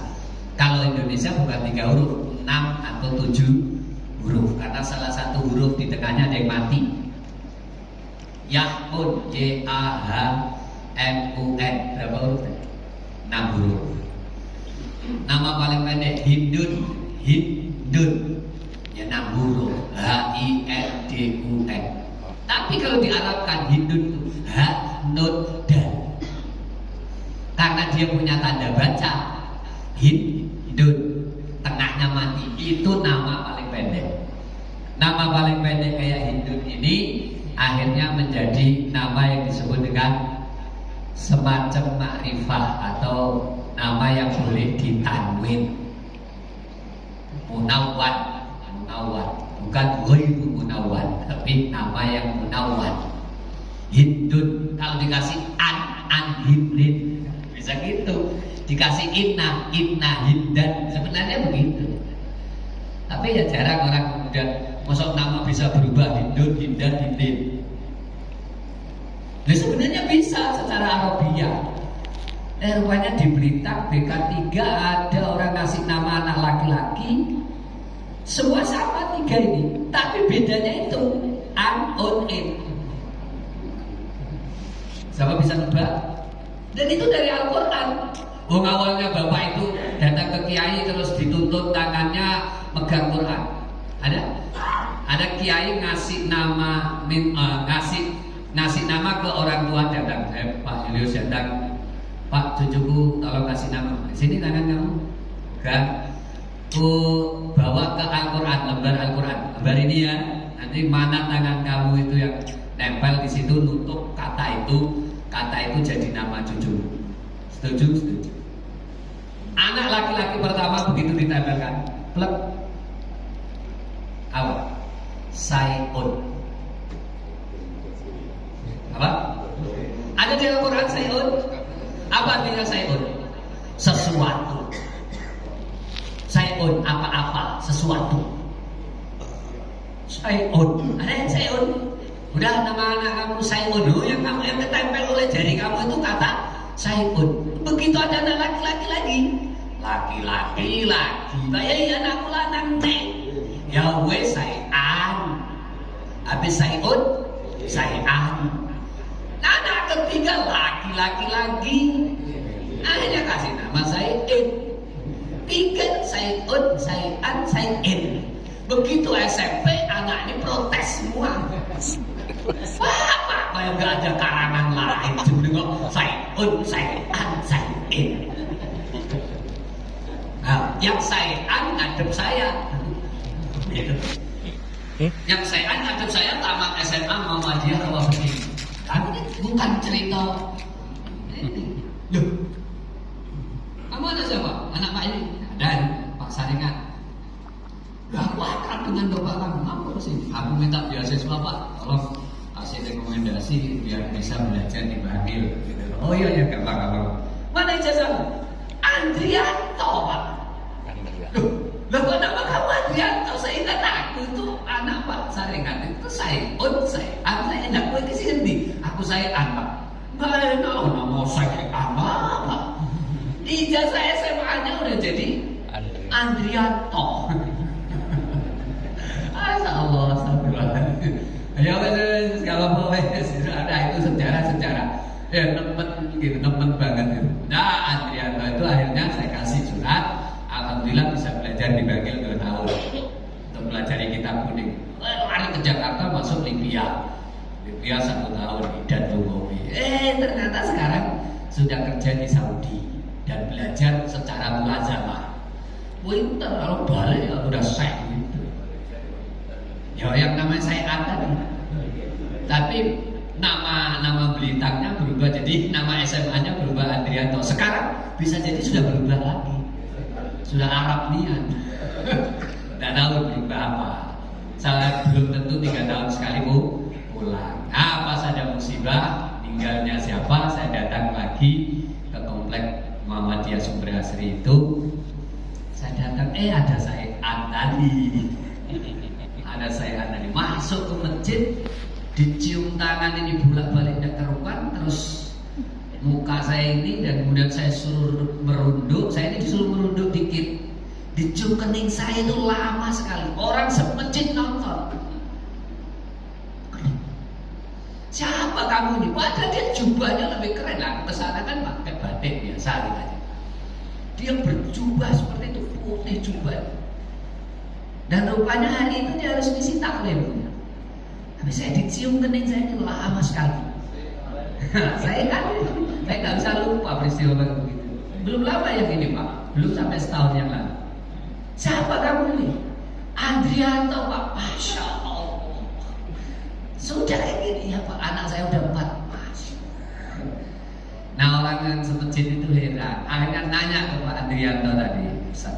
C: Kalau Indonesia bukan 3 huruf, 6 atau 7 huruf, karena salah satu huruf di tengahnya ada yang mati. Yahmud, YAHMUN, berapa huruf? 6 huruf. Nama paling pendek Hindun, ya 6 huruf, HINDUN. Tapi kalau diarabkan Hindun itu H-Nun Dan, karena dia punya tanda baca Hindun, tengahnya mati, itu nama paling pendek. Nama paling pendek kayak Hindun ini akhirnya menjadi nama yang disebut dengan semacam makrifah atau nama yang boleh ditanwin. Munawwan, bukan ghairu munawwan, tapi nama yang munawwan. Hindun, kalau dikasih an hindin, bisa gitu. Dikasih inna hindan, sebenarnya begitu. Tapi ya jarang orang kemudian masuk nama bisa berubah Hindun, hindan, hindin. Nah sebenarnya bisa secara Arabiah. Rupanya di Blitar BK3 ada orang ngasih nama anak laki-laki, semua sama 3 ini, tapi bedanya itu an, on, in. Siapa bisa nebak? Dan itu dari Al-Quran. Awalnya bapak itu datang ke kiai terus dituntut tangannya megang Quran. Ada kiai ngasih nama, ngasih nama ke orang tua datang. Pak Julius datang, Pak cucuku tolong kasih nama. Sini tangan kamu. Kan? Bawa ke Al-Quran, lembar Al-Quran. Lembar ini ya. Nanti mana tangan kamu itu yang nempel di situ nutup kata itu jadi nama cucu. Setuju? Anak laki-laki pertama begitu ditempelkan, plek. Apa? Sayun. Apa? Ada di Al-Quran sayun. Apa artinya sayun? Sesuatu. sayun apa-apa sesuatu. Sayun, ada yang sayun. Udah nama anak kamu sayun, yang ketempel oleh jari kamu itu kata sayun. Begitu ada anak laki-laki lagi, kayak anakku lanang teh. Ya wes sayan, habis sayun, sayan. Anak ketiga laki-laki lagi, akhirnya kasih nama Sayin. Tiga Sayun, Sayan, Sayin. Begitu SMP anak ini protes semua. Apa kayak nggak ada karangan lain, cuma nggak Sayun, Sayan, Sayin. Nah, yang Sayan ngadep saya. Yang Sayan ngadep saya tamat SMA Muhammadiyah kalau begini. Ini bukan cerita ini. Loh, kamu ada siapa? Anak Pak ini? Ada, Pak Saringan. Aku akrab dengan bapak kamu. Apa sih? Aku minta beasiswa Pak. Tolong kasih rekomendasi biar bisa belajar di Bagil. Oh iya, gampang. Mana ijazahmu? Andrianto Pak. Loh, kok nama kamu Andrianto? Saya ingat aku itu anak Pak Saringan. Itu saya enak. Aku ini sendiri. Aku saya Pak. Nggak enak nama saya Pak. Ijazah SMA-nya udah jadi Andrianto. Allah, astagfirullahaladzim. Ya kalau mau ada itu sejarah. Ya temen banget itu. Nah Andrianto itu akhirnya saya kasih surat. Alhamdulillah bisa belajar di Bagil 2 tahun untuk pelajari kitab kuning. Lari ke Jakarta masuk Libya 1 tahun dan Tungowi. Ternyata sekarang sudah kerja di Saudi dan belajar secara mulazamah. Winter kalau balik ya udah syekh gitu. Ya yang namanya saya tadi. Tapi nama belitangnya berubah, jadi nama SMA-nya berubah Andrianto. Sekarang bisa jadi sudah berubah lagi. Sudah Arab nian. Tidak tahu berubah apa. Saya belum tentu 3 tahun sekali pulang. Nah, pas ada musibah, tinggalnya siapa, saya datang lagi ke komplek Muhammadiyah Sumber Asri itu. Saya datang, ada saya tadi. Ada saya tadi masuk ke masjid, dicium tangan ini bolak-balik tidak keruan, terus muka saya ini dan kemudian saya suruh merunduk. Saya ini disuruh merunduk dikit, dicium kening saya itu lama sekali. Orang semasjid nonton. Siapa kamu ini? Padahal dia jubahnya lebih keren lah. Kesana kan pakai batik biasa gitu aja. Dia berjubah seperti itu, putih jubah. Dan rupanya hari itu dia harus ngisi taklim. Tapi saya dicium kening saya itu lama sekali. Saya nggak bisa lupa peristiwa begitu. Belum lama yang ini Pak, belum sampai setahun yang lalu. Siapa kamu ini? Andrianto Pak. Masya Allah. Sudah kayak gini ya Pak, anak saya udah 4. Nah orang yang semasjid itu heran. Akhirnya nanya ke Pak Andrianto tadi, Ustaz,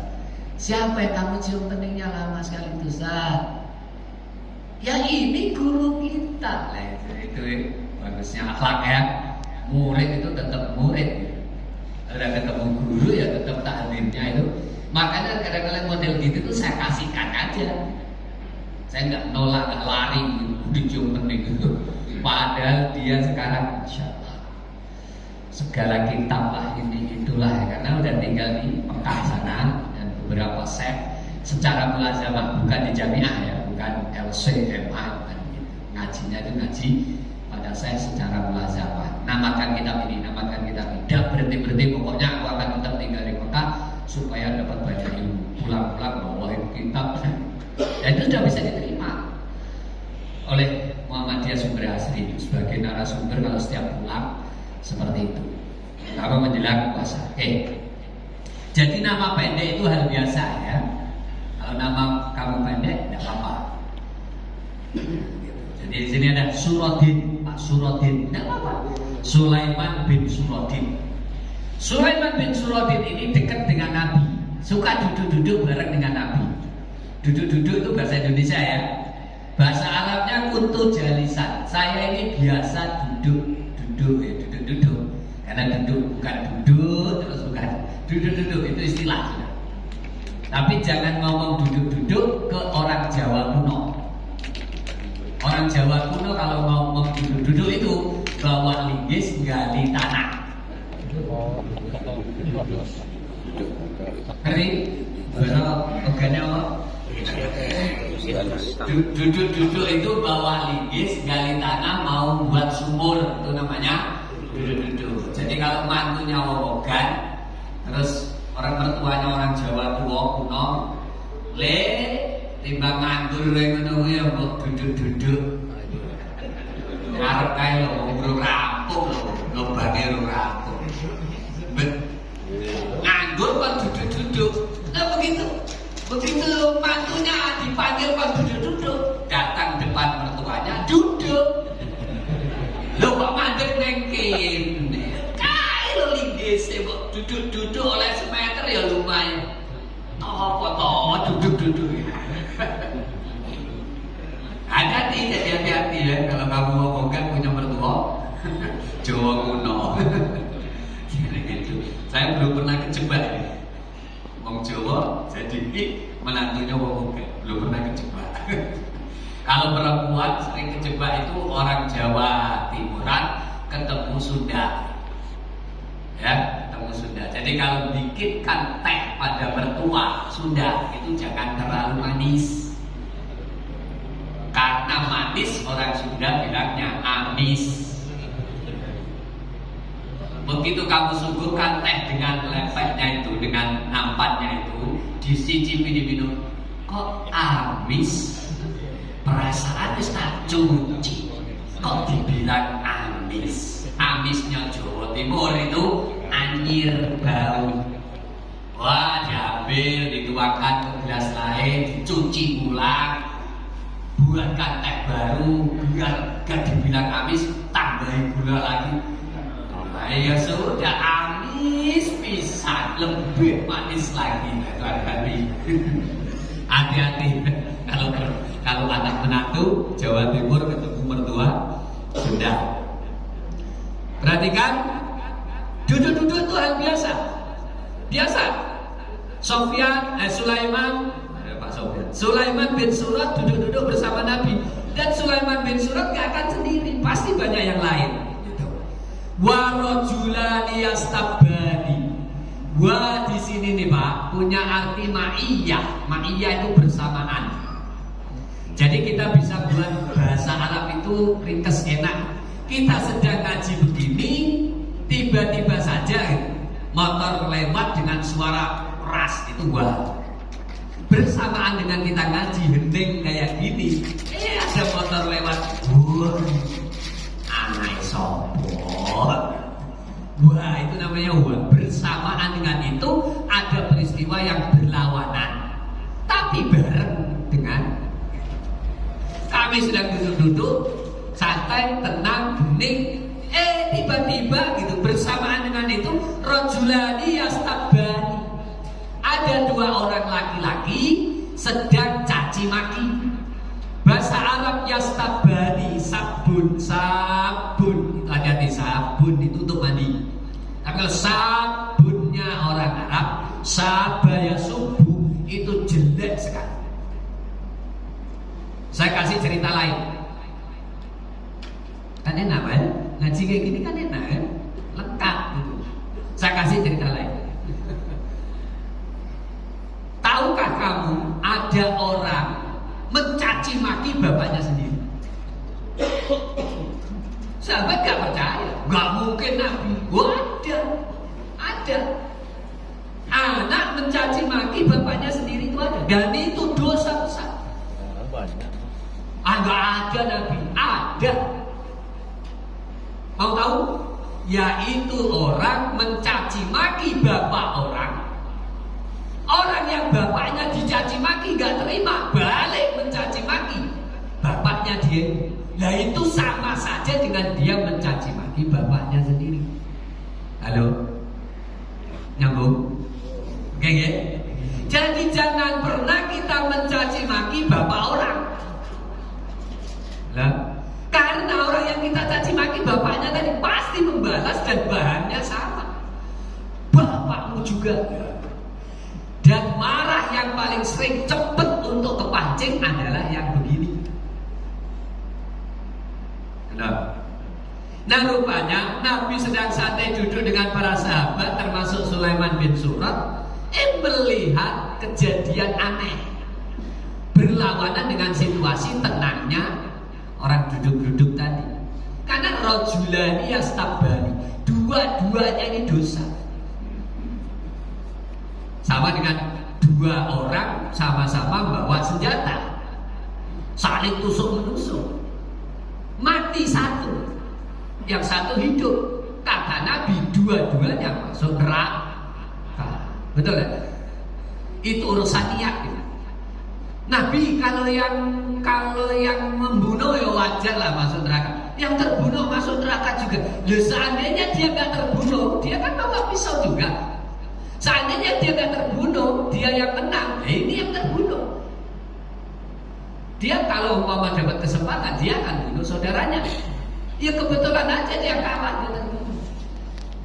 C: siapa yang kamu cium keningnya lama sekali itu Ustaz? Ya ini guru kita. Nah, itu bagusnya akhlak ya. Murid itu tetap murid. Udah ketemu guru ya tetap taklimnya itu. Makanya kadang-kadang model gitu tuh saya kasihkan aja. Saya nggak nolak, nggak lari dicium kening itu. Padahal dia sekarang, Masya Allah, segala kitab lah ini itulah ya, karena udah tinggal di Mekah sana dan beberapa set secara mulazamah, bukan di jamiah ya, bukan LCMA, bukan gitu. Ngajinya itu ngaji pada saya secara mulazamah. Namakan kitab ini, tidak berhenti pokoknya aku akan tetap tinggal di Mekah supaya dapat banyak ilmu. Pulang-pulang bawain kitab dan itu sudah bisa diterima oleh Muhammadiyah Sumber Asri itu sebagai narasumber kalau setiap pulang seperti itu. Apa menjelang puasa. Jadi nama pendek itu hal biasa ya. Kalau nama kamu pendek tidak apa-apa. Jadi di sini ada Surodin, Pak Surodin, tidak apa-apa. Sulaiman bin Surodin. Sulaiman bin Surodin ini dekat dengan Nabi, suka duduk-duduk bareng dengan Nabi. Duduk-duduk itu bahasa Indonesia ya. Bahasa Arabnya kuntu jalisan. Saya ini biasa duduk. Karena duduk bukan duduk terus bukan duduk itu istilah. Tapi Tapi jangan ngomong duduk-duduk ke orang Jawa kuno. Orang Jawa kuno kalau ngomong duduk-duduk itu bawa linggis gali tanah. Ngerti? Bahasa organnya apa? Duduk-duduk itu bawa linggis gali tanah mau buat sumur, itu namanya duduk-duduk. Jadi kalau mantunya wowogan, terus orang mertuanya orang Jawa tua kuno, timbang nganggur ngono kuwi ya mbok duduk-duduk. Arep kae lho ngurung rampung lho, lobange ora rampung. Nganggur kok duduk-duduk. Nah begitu. Begitu mantunya dipanggil kok duduk-duduk, datang depan mertuanya duduk. Lho kok mandek neng kene. Kae lho linggis mbok duduk-duduk oleh semeter ya lumayan. Apa toh duduk-duduk. Hati-hati, jadi hati-hati ya kalau kamu ngomongkan punya mertua Jawa kuno. Gitu. Saya belum pernah kejebak ya. Wong Jawa jadi menantunya ngomongkan, belum pernah kejebak. Kalau perempuan sering kejebak itu orang Jawa Timuran ketemu Sunda. Ya, ketemu Sunda. Jadi kalau bikinkan teh pada mertua Sunda itu jangan terlalu manis. Karena manis orang Sunda bilangnya amis. Begitu kamu suguhkan teh dengan lepetnya itu, dengan nampannya itu, disicipi diminum, kok amis? Perasaan wis tak cuci, kok dibilang amis? Amisnya Jawa Timur itu anyir bau. Wah, diambil, dituangkan ke gelas lain, dicuci ulang, buatkan teh baru, biar gak dibilang amis, tambahin gula lagi. Nah, ya sudah amis pisan, lebih manis lagi. Hati-hati kalau anak menantu Jawa Timur ketemu mertua Sunda. Perhatikan, duduk-duduk itu hal biasa. Biasa. Sulaiman bin Surad duduk-duduk bersama Nabi, dan Sulaiman bin Surad gak akan sendiri, pasti banyak yang lain. Wa rajulani yastabani. Wa di sini nih Pak punya arti ma'iyah. Ma'iyah itu bersamaan. Jadi kita bisa buat bahasa Arab itu ringkas enak. Kita sedang ngaji begini, tiba-tiba saja motor lewat dengan suara keras, itu wah. Bersamaan dengan kita ngaji hendeng kayak gini, ada motor lewat, wah, anak sopor. Wah, itu namanya wah. Bersamaan dengan itu ada peristiwa yang berlawanan, tapi bareng dengan kami sedang duduk-duduk santai, tenang, bening. Tiba-tiba gitu bersamaan dengan itu rajulani yastabani. Ada dua orang laki-laki sedang caci maki. Bahasa Arab yastabani, sabun. Hati-hati, sabun itu untuk mandi. Tapi kalau sabunnya orang Arab, sabaya subuh, itu jelek sekali. Saya kasih cerita lain. Kan enak kan? Ngaji kayak gini kan enak kan? Lengkap gitu. Saya kasih cerita lain. Tahukah kamu ada orang mencaci maki bapaknya sendiri? Sahabat gak percaya, gak mungkin Nabi. Ada. Anak mencaci maki bapaknya sendiri itu ada, dan itu dosa besar. Gak ada Nabi, ada. Mau tahu? Yaitu orang mencaci maki bapak orang. Orang yang bapaknya dicaci maki gak terima, balik mencaci maki bapaknya dia. Nah itu sama saja dengan dia mencaci maki bapaknya sendiri. Halo? Nyambung? Oke ya? Jadi jangan pernah kita mencaci maki bapak orang. Lah, karena orang yang kita caci maki bapaknya tadi pasti membalas dan bahannya sama. Bapakmu juga. Dan marah yang Nah rupanya Nabi sedang santai duduk dengan para sahabat termasuk Sulaiman bin Surad, melihat kejadian aneh berlawanan dengan situasi tenangnya orang duduk-duduk tadi. Karena rajulani yastabani, dua-duanya ini dosa. Sama dengan dua orang sama-sama bawa senjata, saling tusuk-menusuk, mati satu, yang satu hidup. Kata Nabi dua-duanya masuk neraka. Betul ya? Itu urusan niat gitu. Nabi kalau yang membunuh ya wajar lah masuk neraka. Yang terbunuh masuk neraka juga. Loh, seandainya dia nggak terbunuh, dia kan bawa pisau juga. Seandainya dia nggak terbunuh, dia yang menang. Nah, ini yang terbunuh. Dia kalau umpama dapat kesempatan, dia akan bunuh saudaranya. Ya kebetulan aja dia kalah.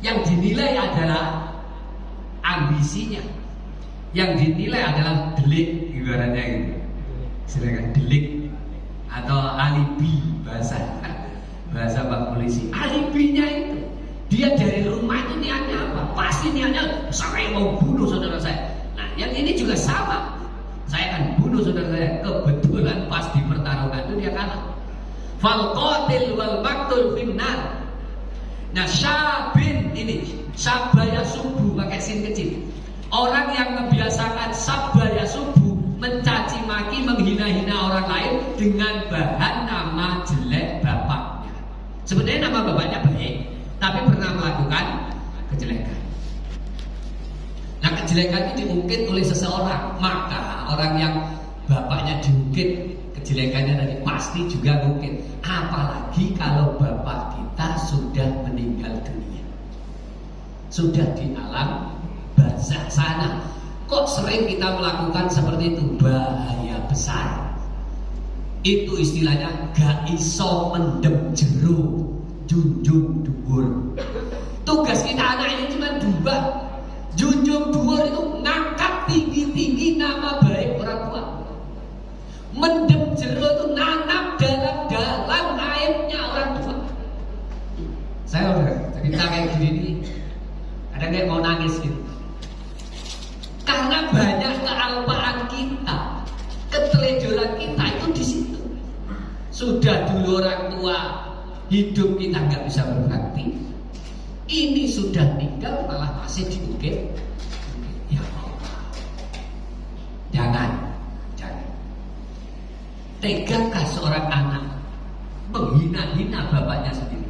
C: Yang dinilai adalah ambisinya. Yang dinilai adalah delik, ibaratnya gitu. Silakan delik atau alibi bahasa Pak polisi. Alibinya itu dia dari rumah itu niatnya apa? Pasti niatnya saya mau bunuh saudara saya. Nah, yang ini juga sama. Saya akan bunuh saudara saya. Kebetulan pas di pertarungan itu dia kalah. Fal qatil wal maqtul finnar. Nah, syabin ini sabaya subuh pakai sin kecil. Orang yang membiasakan sabaya subuh, mencaci maki, menghina-hina orang lain dengan bahan nama jelek bapaknya. Sebenarnya nama bapaknya baik, tapi pernah melakukan kejelekan. Nah, kejelekan itu diungkit oleh seseorang, maka orang yang bapaknya diungkit kejelekannya tadi pasti juga mungkin. Apalagi kalau bapak kita sudah meninggal dunia, sudah di alam barzakh sana. Kok sering kita melakukan seperti itu? Bahaya besar. Itu istilahnya gak iso mendem jero, junjung dhuwur. Tugas kita anak ini cuma dua. Junjung dhuwur itu ngangkat tinggi-tinggi nama baik orang tua. Mendem jero itu nanam dalam aibnya orang tua. Saya udah cerita kayak gini nih, ada kayak mau nangis gitu. Karena banyak kealpaan kita, keteledoran kita itu di situ. Sudah dulu orang tua hidup kita nggak bisa berbakti, ini sudah meninggal malah masih diungkit. Ya Allah, jangan. Tegakah seorang anak menghina-hina bapaknya sendiri?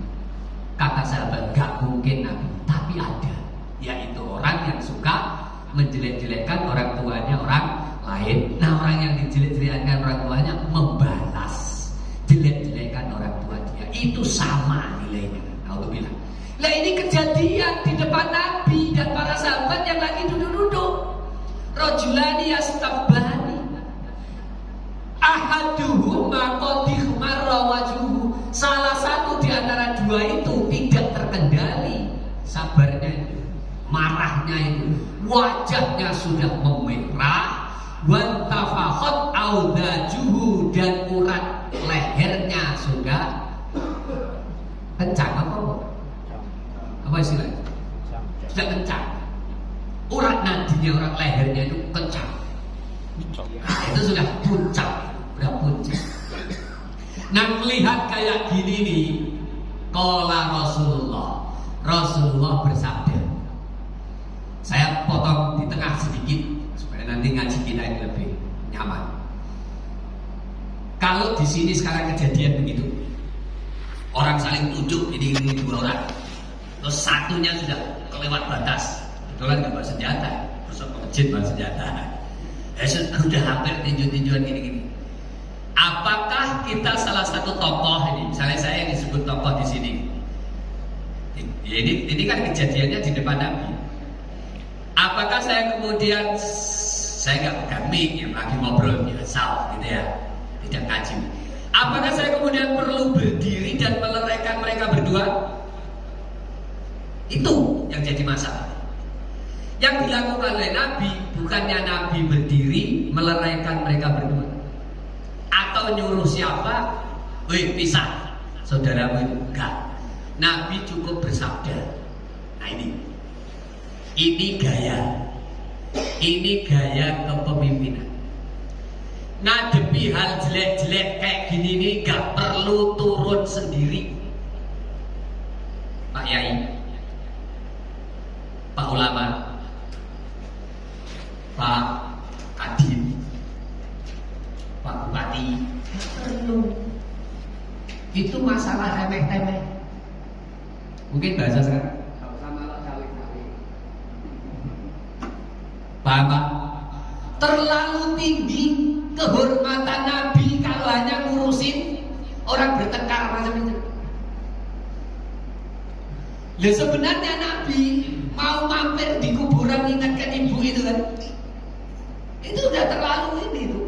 C: Kata sahabat, gak mungkin Nabi, tapi ada, yaitu orang yang suka menjelek-jelekkan orang tuanya orang lain. Nah, orang yang dijelek-jelekkan orang tuanya membalas jelek-jelekan orang tua dia. Itu sama nilainya. Alhamdulillah. Nah, ini kejadian di depan Nabi dan para sahabat yang lagi duduk-duduk. Rajulani yastabani. Ahaduhuma qad ihmarra wajhuhu. Salah satu di antara dua itu tidak terkendali sabarnya, marahnya itu. Wajahnya sudah memerah, wantafakhat audajuhu, dan urat lehernya sudah kencang. Apa istilahnya? Sudah kencang. Urat nadinya, urat lehernya itu kencang. Nah, itu sudah puncak. Nah, melihat kayak gini nih, qala Rasulullah bersabda. Saya potong di tengah sedikit supaya nanti ngaji kita ini lebih nyaman. Kalau di sini sekarang kejadian begitu, orang saling tunjuk, ini dua orang, terus satunya sudah kelewat batas, kebetulan nggak bawa senjata, terus masjid bawa senjata, sudah hampir tinju-tinjuan gini-gini. Apakah kita salah satu tokoh ini, misalnya saya yang disebut tokoh di sini, ya ini kan kejadiannya di depan Nabi. Apakah saya kemudian, saya nggak pegang mic, yang lagi ngobrol biasa gitu ya, tidak ngaji. Apakah saya kemudian perlu berdiri dan meleraikan mereka berdua? Itu yang jadi masalah. Yang dilakukan oleh Nabi, bukannya Nabi berdiri meleraikan mereka berdua, atau nyuruh siapa, wih pisah saudaramu itu, enggak. Nabi cukup bersabda. Nah ini gaya kepemimpinan. Ngadepi hal jelek-jelek kayak gini ini gak perlu turun sendiri. Pak Yai, Pak Ulama, Pak Kadin, Pak Bupati, gak perlu. Itu masalah remeh-temeh. Mungkin bahasa sekarang. Paham Pak? Terlalu tinggi kehormatan Nabi kalau hanya ngurusin orang bertengkar macam-macam. Lah sebenarnya Nabi mau mampir di kuburan ingatkan ibu itu kan, itu udah terlalu ini tuh.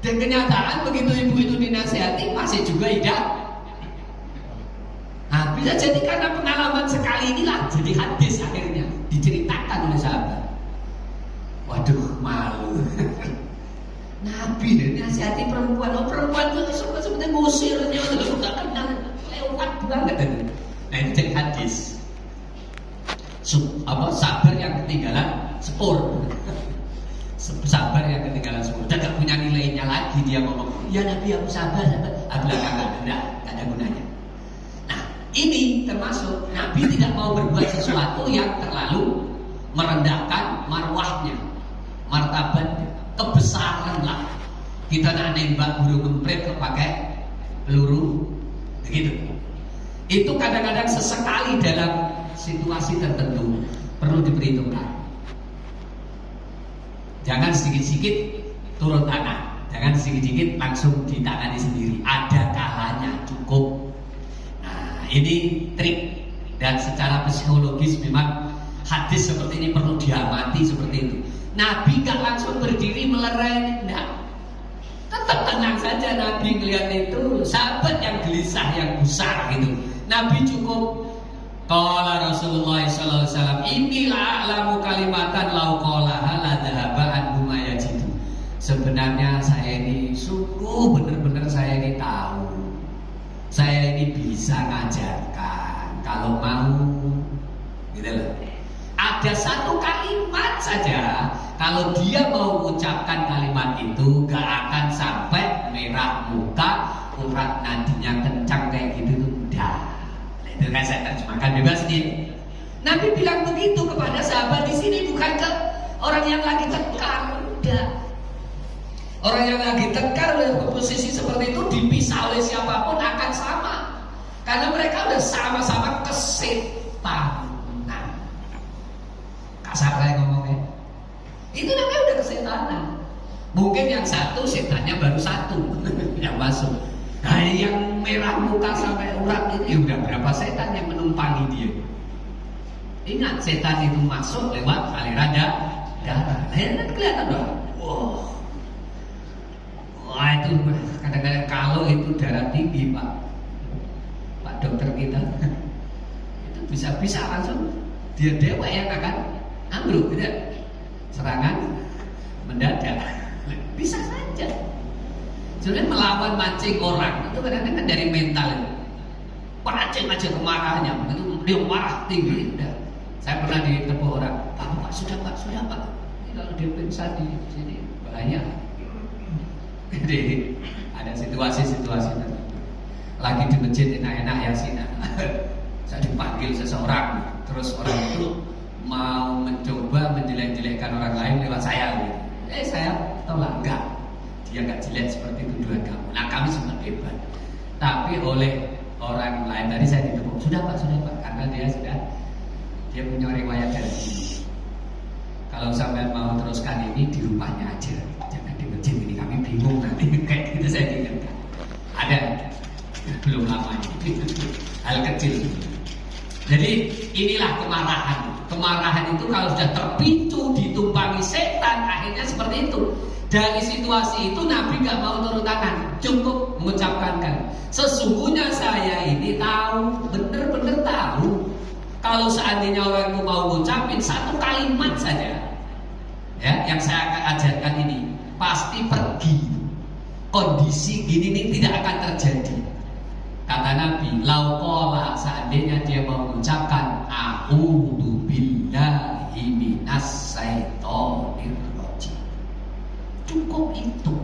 C: Dan kenyataan begitu ibu itu dinasihati masih juga hidup. Nah bisa jadi karena pengalaman sekali inilah jadi hadis akhirnya diceritakan oleh sahabat. Waduh malu. Nabi dan nasihati perempuan, perempuan itu sebenarnya ngusirnya udah gak kenal, lewat banget. Nah ini jadi hadis. Sabar yang ketinggalan sepur. Sabar yang ketinggalan sepur. Udah gak punya nilainya lagi dia ngomong. Ya Nabi aku sabar. Belakang enggak ada gunanya. Nah ini termasuk Nabi tidak mau berbuat sesuatu yang terlalu merendahkan marwahnya, martabatnya, kebesaran lah. Kita nak nembak burung emprit kok pakai peluru begitu. Itu kadang-kadang sesekali dalam situasi tertentu perlu diperhitungkan. Jangan sedikit-sedikit turun tangan, jangan sedikit-sedikit langsung ditangani sendiri. Ada kalanya cukup. Nah ini trik, dan secara psikologis memang hadis seperti ini perlu diamati seperti itu. Nabi gak langsung berdiri melerai, enggak. Tetap tenang saja Nabi melihat itu sahabat yang gelisah, yang besar gitu. Nabi cukup qala Rasulullah sallallahu alaihi wasallam inilah a'lamu kalimatan law qalaha la dhahaba anhu ma yajidu. Sebenarnya saya ini sungguh benar-benar saya ini tahu. Saya ini bisa ngajarkan kalau mau gitu loh. Ada satu kalimat saja kalau dia mau mengucapkan kalimat itu gak akan sampai merah muka, urat nadinya kencang kayak gitu tuh udah. Itu kan saya terjemahkan bebas nih. Nabi bilang begitu kepada sahabat di sini, bukan ke orang yang lagi tekar, udah. Orang yang lagi tekar dalam posisi seperti itu dipisah oleh siapapun akan sama, karena mereka udah sama-sama kesetanan. Kasar saya ngomongnya. Itu namanya udah kesetanan. Mungkin yang satu setannya baru satu yang masuk. Nah yang merah muka sampai urat ini udah berapa setan yang menumpangi dia. Ingat setan itu masuk lewat aliran darah. Nah kelihatan dong. Wah itu kadang-kadang kalau itu darah tinggi Pak dokter kita itu bisa langsung dia dewa yang akan ambruk, tidak? Serangan mendadak. Bisa saja. Sebenarnya melawan mancing orang itu kadang-kadang dari mental itu. Pancing aja kemarahannya, itu dia marah tinggi. Udah. Saya pernah ditepuk orang, Pak, sudah Pak. Ini kalau dia pingsan di sini bahaya. Jadi ada situasi-situasi tertentu. Lagi di masjid enak-enak yasinan. Saya dipanggil seseorang, terus orang itu mau mencoba menjelek-jelekkan orang lain lewat saya. Saya tolak, enggak. Dia nggak jelek seperti tuduhan kamu. Nah kami sempat hebat. Tapi oleh orang lain tadi saya ditepuk. Sudah Pak, karena dia punya riwayat dari sini. Kalau sampai mau teruskan ini di rumahnya aja, jangan di masjid ini, kami bingung nanti. Kayak gitu saya ingatkan. Ada belum lama ini hal kecil. Jadi inilah kemarahan. Kemarahan itu kalau sudah terpicu ditumpangi setan, akhirnya seperti itu. Dari situasi itu Nabi gak mau turun tangan, cukup mengucapkan kan, sesungguhnya saya ini tahu, benar-benar tahu. Kalau seandainya orang itu mau ngucapin satu kalimat saja, ya, yang saya akan ajarkan ini pasti pergi. Kondisi gini ini tidak akan terjadi. Kata Nabi, lauqala, seandainya dia mengucapkan a'udzu billahi minas syaitonir rajim. Cukup itu.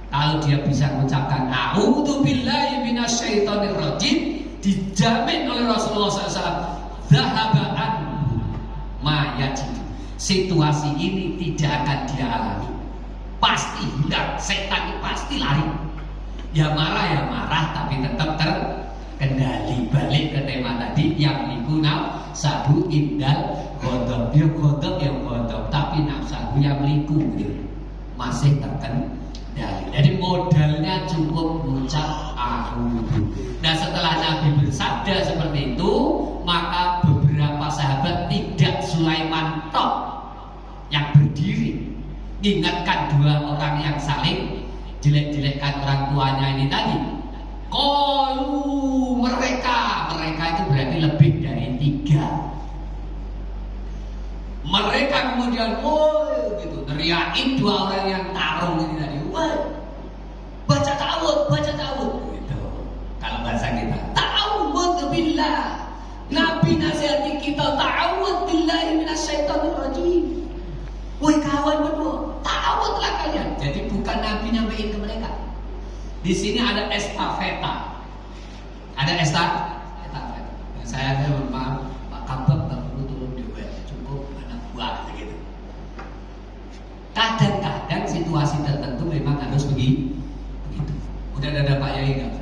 C: Kalau dia bisa mengucapkan a'udzu billahi minas syaitonir rajim, dijamin oleh Rasulullah SAW, dzahaba anhu ma yajid. Situasi ini tidak akan dia alami. Pasti hilang, setan pasti lari. Ya marah, tapi tetap terkendali. Balik ke tema tadi, yang likuna sahu indal godok. Dia godok yang godok, tapi nafsahu yang liku gitu. Masih terkendali. Jadi modalnya cukup mengucap a'udzu. Nah, setelah Nabi bersabda seperti itu, maka beberapa sahabat tidak Sulaiman tok yang berdiri ingatkan dua orang yang saling jelek-jelekkan orang tuanya ini tadi. Qalu, mereka itu berarti lebih dari 3. Mereka kemudian gitu teriakin dua orang yang tarung ini tadi, baca ta'awudz gitu. Kalau bahasa kita, ta'awudz billah. Nabi nasihati kita, ta'awudz billahi minasyaitonir rajim. Woi kawan berdua, ta'awudz kalian. Jadi bukan Nabi nyampein ke mereka. Di sini ada estafeta. Ada estafeta. Saya maaf, Pak Kabak tak perlu turun di WA, cukup anak buah gitu. Kadang-kadang situasi tertentu memang harus begitu. Udah ada Pak Yai nggak?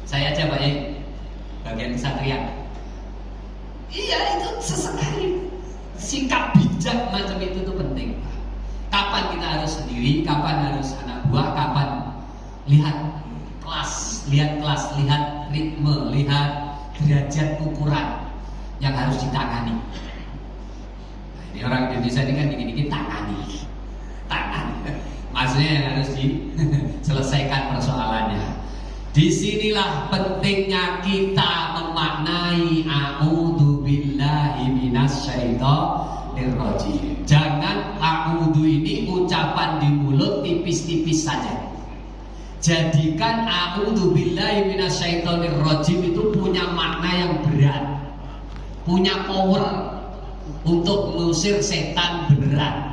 C: Saya aja Pak Yai, bagian kesatria. Iya, itu sesekali sikap bijak macam itu tuh penting. Kapan kita harus sendiri, kapan harus anak buah, kapan lihat kelas, lihat ritme, lihat derajat ukuran yang harus ditangani. Nah, ini orang Indonesia ini kan dikit-dikit tangani. Maksudnya yang harus diselesaikan persoalannya. Disinilah pentingnya kita memaknai a'udzu billahi minasyaitonir rajim. Jangan a'udzu ini ucapan di mulut tipis-tipis saja. Jadikan a'udzu billahi minasyaitonir rajim itu punya makna yang berat, punya power untuk mengusir setan beneran.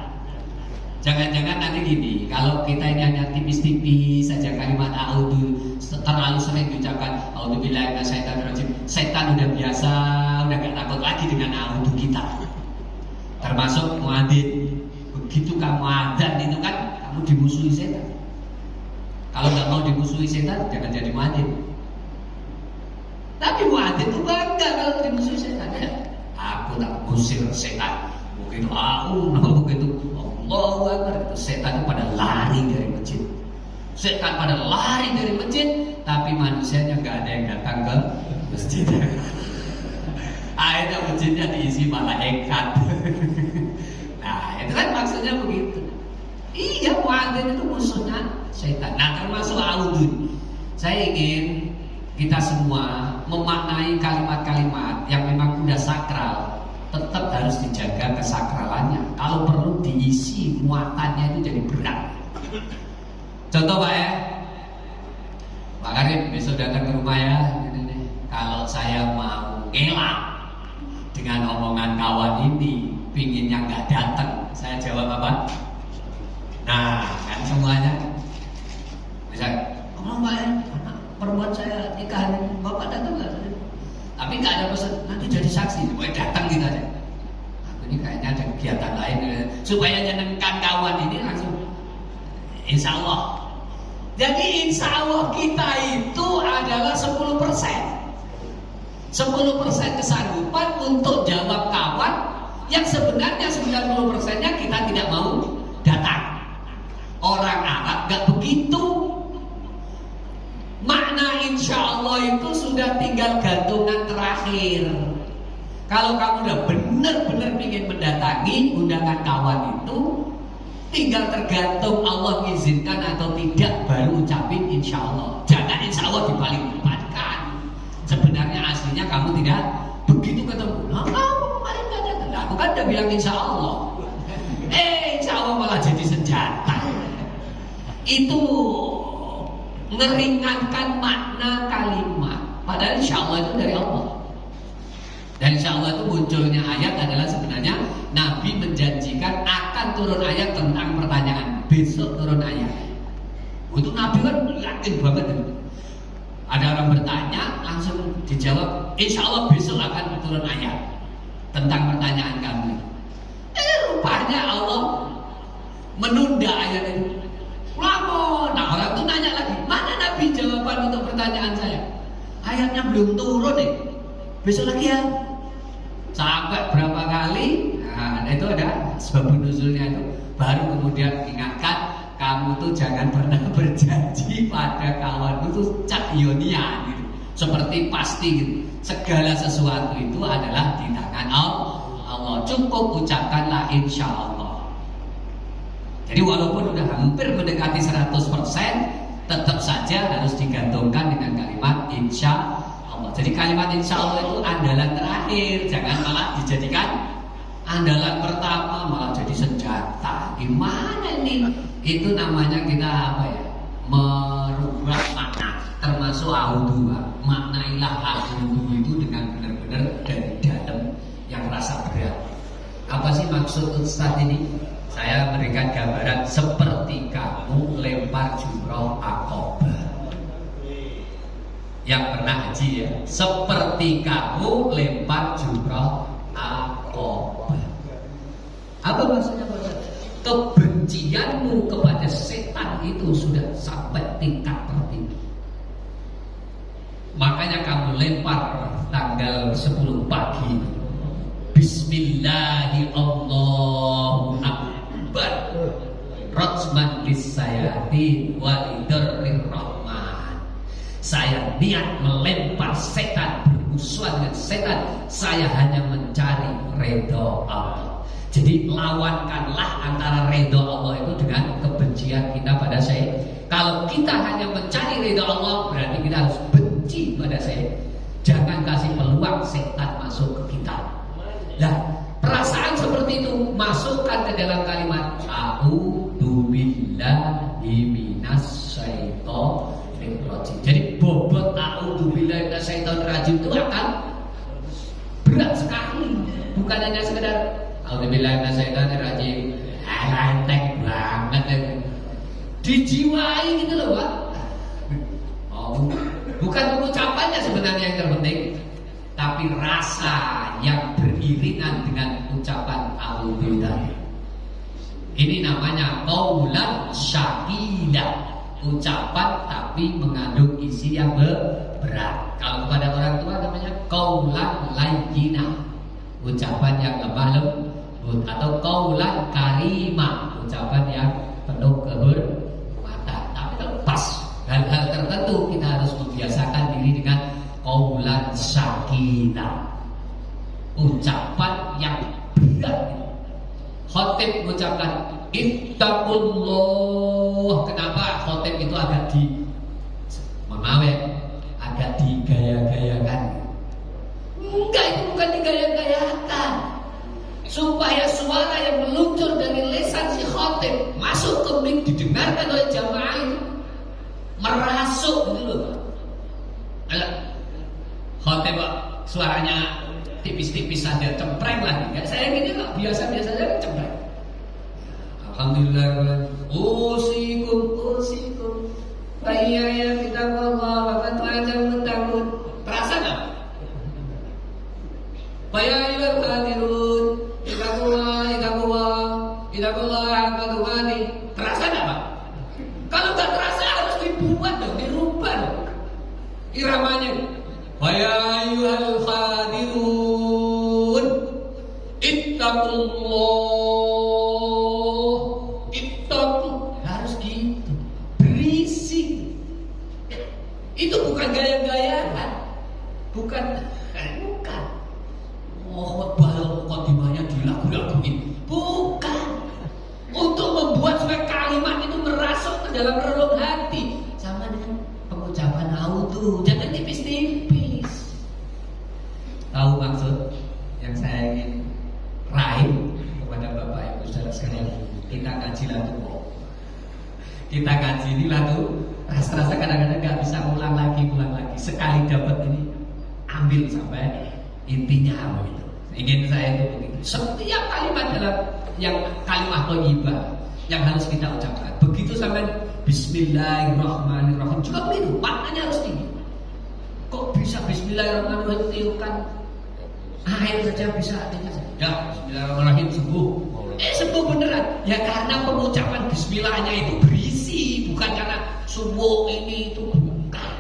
C: Jangan-jangan nanti gini, kalau kita ini hanya tipis-tipis saja kalimat a'udzu, terlalu sering diucapkan a'udzu billahi minasyaitonir rajim, setan udah biasa, udah gak takut lagi dengan a'udzu kita. Termasuk muadzin. Begitu kamu adzan itu kan kamu dimusuhi setan. Kalau nggak mau dimusuhi setan, jangan jadi muadzin. Tapi muadzin itu bangga kalau dimusuhi setan. Ya, aku tak usir setan. Begitu begitu Allahu Akbar, itu setan pada lari dari masjid. Setan pada lari dari masjid, tapi manusianya nggak ada yang datang ke masjid. Akhirnya masjidnya diisi malaikat. Nah, itu kan maksudnya begitu. Iya, muadzin itu musuhnya setan. Nah, termasuk a'udzu. Saya ingin kita semua memaknai kalimat-kalimat yang memang udah sakral, tetap harus dijaga kesakralannya. Kalau perlu diisi muatannya itu jadi berat. Contoh Pak ya, Pak Karim besok datang ke rumah ya. Kalau saya mau ngelak dengan omongan kawan ini, pinginnya nggak datang, saya jawab apa? Nah, kan semuanya bisa. Oh Pak ya, perempuan saya nikahan Bapak datang nggak? Tapi nggak ada pesan, nanti jadi saksi. Boleh datang kita aja. Ini kayaknya ada kegiatan lain supaya nyenengkan kawan ini langsung. Insya Allah. Jadi insya Allah kita itu adalah 10%. 10% kesanggupan untuk jawab kawan yang sebenarnya 90%-nya kita tidak mau datang. Orang Arab gak begitu. Makna insya Allah itu sudah tinggal gantungan terakhir. Kalau kamu udah benar-benar ingin mendatangi undangan kawan itu, tinggal tergantung Allah mengizinkan atau tidak, baru ucapin insya Allah. Jangan insya Allah dibalik-balikkan. Sebenarnya aslinya kamu tidak begitu ketemu. Nah, kamu kemarin gak datang. Aku kan udah bilang insya Allah. Insya Allah malah jadi senjata. Itu ngeringankan makna kalimat. Padahal insya Allah itu dari Allah. Dan insya Allah itu munculnya ayat adalah sebenarnya Nabi menjanjikan akan turun ayat tentang pertanyaan. Besok turun ayat. Itu Nabi kan yakin banget. Ada orang bertanya langsung dijawab, insya Allah besok akan turun ayat tentang pertanyaan kamu. Rupanya Allah menunda ayat itu. Lama. Nah orang itu nanya lagi, mana Nabi jawaban untuk pertanyaan saya? Ayatnya belum turun nih. Besok lagi ya. Sampai berapa kali? Nah itu ada sebab nuzulnya itu. Baru kemudian ingatkan, kamu tuh jangan pernah berjanji pada kawanmu tuh cak ionia gitu. Seperti pasti gitu. Segala sesuatu itu adalah di tangan Allah. Cukup ucapkanlah insya Allah. Jadi walaupun udah hampir mendekati 100%, tetap saja harus digantungkan dengan kalimat insya Allah. Jadi kalimat insya Allah itu andalan terakhir. Jangan malah dijadikan andalan pertama, malah jadi senjata. Gimana ini? Itu namanya kita apa ya? Merubah makna. Termasuk audu. Maknailah audu itu dengan benar-benar dari dalam yang rasa berat. Apa sih maksud Ustaz ini? Saya memberikan gambaran seperti kamu lempar jumroh Aqabah. Yang pernah haji ya, seperti kamu lempar jumroh Aqabah. Apa maksudnya Ustaz? Kebencianmu kepada setan itu sudah sampai tingkat tertinggi. Makanya kamu lempar tanggal 10 pagi. Bismillahirrahmanirrahim. Rajman lisayati walidarrir rahman. Saya niat melempar setan, bermusuhan dengan setan. Saya hanya mencari ridho Allah. Jadi lawankanlah antara ridho Allah itu dengan kebencian kita pada saya. Kalau kita hanya mencari ridho Allah, berarti kita harus benci pada saya. Jangan kasih peluang setan masuk ke kita. Nah, perasaan seperti itu masukkan ke dalam kalimat a'udzu billahi minasyaitonir rajim. Jadi bobot a'udzu billahi minasyaitonir rajim itu akan berat sekali. Bukan hanya sekedar a'udzu billahi minasyaitonir rajim. Enteng banget itu. Dijiwai gitu loh, Pak. Bukan pengucapannya sebenarnya yang terpenting, tapi rasa yang beriringan dengan ucapan a'udzubillah. Ini namanya qaulan syaqilah, ucapan tapi mengandung isi yang berat. Kalau kepada orang tua namanya qaulan layyinah, ucapan yang lemah lembut, atau qaulan karimah, ucapan yang penuh kehormatan. Tapi lepas hal-hal tertentu kita harus membiasakan diri dengan qaulan syaqilah, ucapan yang berat. Khotib mengucapkan ittaqullah. Kenapa khotib itu agak agak digaya-gayakan? Enggak, itu bukan digaya-gayakan. Supaya suara yang meluncur dari lisan si khotib masuk ke mic, didengarkan oleh jamaah itu, merasuk gitu loh. Khotib suaranya tipis-tipis saja, cempreng lagi. Ya, saya gini kok biasa-biasa saja cempreng. Alhamdulillah. Usikum. Bayya kita Allah wa fatwajam takut. Terasa enggak? Bayya ilal hadirun. Idakullah qadwani. Terasa enggak, Pak? Kalau enggak terasa harus dibuat dong, dirubah dong iramanya. Bayya ayyuhal hadirun. Ittaqullah. Harus gitu. Berisik. Itu bukan gaya-gayaan. Bukan. Oh, bahal mukadimahnya dilagu-laguin. Bukan. Untuk membuat supaya kalimat itu merasuk ke dalam relung hati. Sama dengan pengucapan audu. Jangan tipis-tipis. Tahu maksud yang saya ingin raih kepada Bapak Ibu saudara sekalian? Kita kaji lagu. Kita kaji ini lagu Rasa-rasa kadang-kadang nggak bisa ulang lagi. Sekali dapat ini ambil sampai intinya begitu. Ingin saya itu begitu. Setiap kalimat dalam yang kalimat thayyibah yang harus kita ucapkan. Begitu sampai Bismillahirrahmanirrahim juga begitu. Maknanya harus tinggi. Kok bisa Bismillahirrahmanirrahim tiupkan air saja bisa artinya saja. Ya Bismillahirrahmanirrahim sembuh. Sembuh beneran. Ya karena pengucapan Bismillahnya itu berisi, bukan karena subuh ini itu bukan.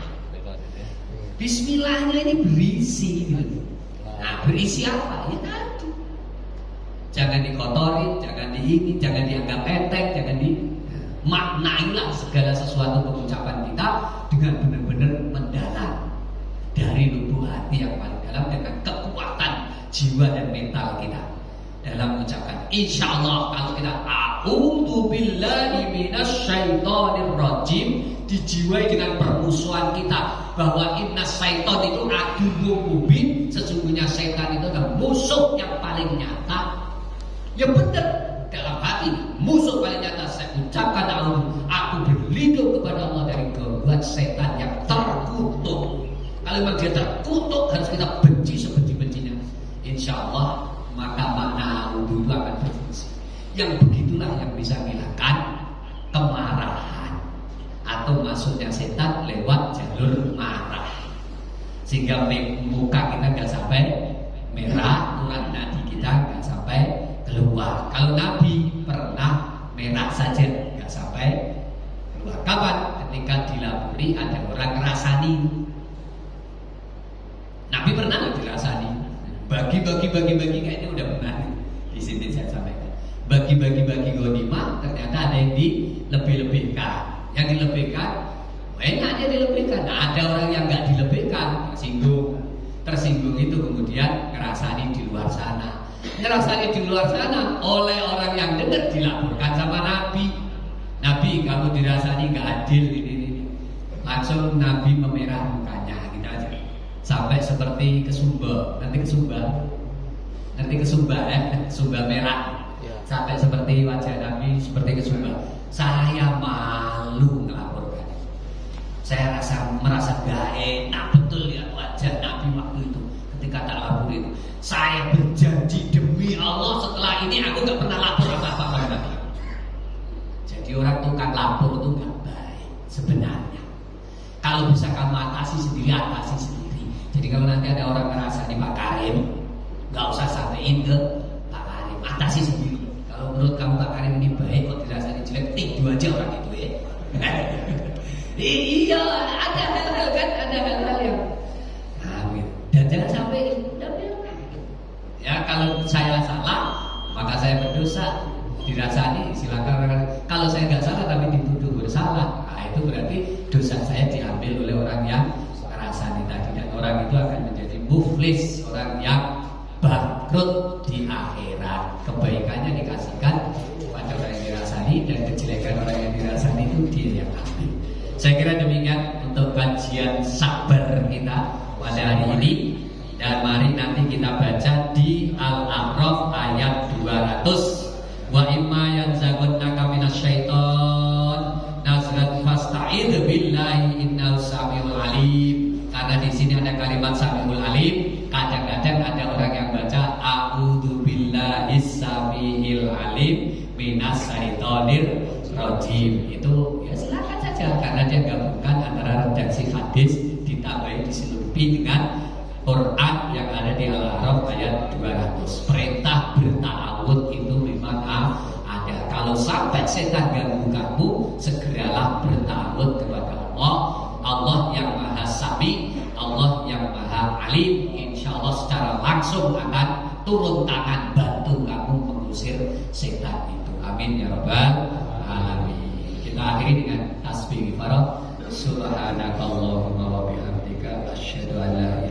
C: Bismillahnya ini berisi gitu. Nah berisi apa? Ya tadi. Jangan dikotorin, jangan jangan dianggap enteng, jangan maknailah segala sesuatu pengucapan kita dengan benar-benar mendalam dari lubuk hati yang paling dalam dengan kekuatan jiwa dan mental kita dalam mengucapkan. Insya Allah kalau kita a'udzubillahi minasyaitonir rajim dijiwai dengan permusuhan kita bahwa innas syaiton itu aduwwum mubin, sesungguhnya setan itu adalah musuh yang paling nyata. Ya benar dalam hati musuh paling nyata. Saya ucapkan aku berlindung kepada Allah dari gangguan setan yang terkutuk. Kalau memang dia terkutuk harus kita benci sebenci-bencinya. Insya Allah maka makna wudhu itu akan berfungsi. Yang begitulah yang bisa menghilangkan kemarahan atau masuknya setan lewat jalur marah, sehingga muka kita nggak sampai merah, urat nadi kita nggak sampai keluar. Kalau Nabi pernah merah saja nggak sampai keluar. Kapan? Ketika dilapori ada orang ngerasani. Nabi pernah nggak dirasani? Bagi kayaknya udah pernah di sini saya sampaikan. Bagi ghanimah ternyata ada yang dilebih-lebihkan. Yang dilebihkan banyaknya dilebihkan. Nah, ada orang yang nggak dilebihkan, tersinggung itu kemudian ngerasani di luar sana. Ngerasani di luar sana oleh orang yang dengar dilaporkan sama Nabi. Nabi kamu dirasani nggak adil ini. Langsung Nabi memerah mukanya gitu aja. Sampai seperti kesumba, nanti kesumba sumba merah. Sampai seperti wajah Nabi seperti kesumba. Saya malu melaporkan. Saya merasa gak enak betul lihat wajah Nabi waktu itu ketika tak lapor itu. Saya berjanji demi Allah setelah ini aku gak pernah lapor apa-apa pada Nabi. Jadi orang tukang lapor itu gak baik sebenarnya. Kalau bisa kamu atasi sendiri. Jadi kalau nanti ada orang ngerasa di Pak Karim, gak usah sampein ke Pak Karim, atasi sendiri. Kalau menurut kamu Pak Karim ini baik, kok dirasani jelek, tidur aja orang itu ya. Iya, ada hal-hal kan, ada hal-hal yang dan jangan sampai ya kalau saya salah maka saya berdosa, dirasani silakan. Kalau saya nggak salah tapi dituduh bersalah, nah itu berarti dosa saya diambil oleh orang yang ngerasani tadi, dan orang itu akan menjadi muflis, orang yang bangkrut di akhirat. Kebaikannya dikasihkan pada orang yang dirasani dan kejelekan orang yang dirasani itu dia yang ambil. Saya kira demikian untuk kajian sabar kita pada hari ini, dan mari nanti kita baca di Al-A'raf ayat 200. Wa imma yanzaghannaka minasyaiton nazghun fasta'idz billahi innahu samiul alim. Karena di sini ada kalimat samiul alim, kadang-kadang ada orang yang baca a'udzu billahis samiil alim minas syaitonir rajim. Itu ya silakan saja, karena dia gabungkan antara redaksi hadis ditambahi diseluruhi dengan Quran yang ada di Al-A'raf ayat 200. Perintah berta'awud itu memang ada. Kalau sampai setan ganggu kamu, segeralah berta'awud kepada Allah. Allah yang Maha Sami, Allah yang Maha Alim, insya Allah secara langsung akan turun tangan bantu kamu mengusir setan itu. Amin ya rabbal alamin. Kita akhiri dengan tasbih ibarat. Subhanakallahumma wa bihamdika asyhadu an la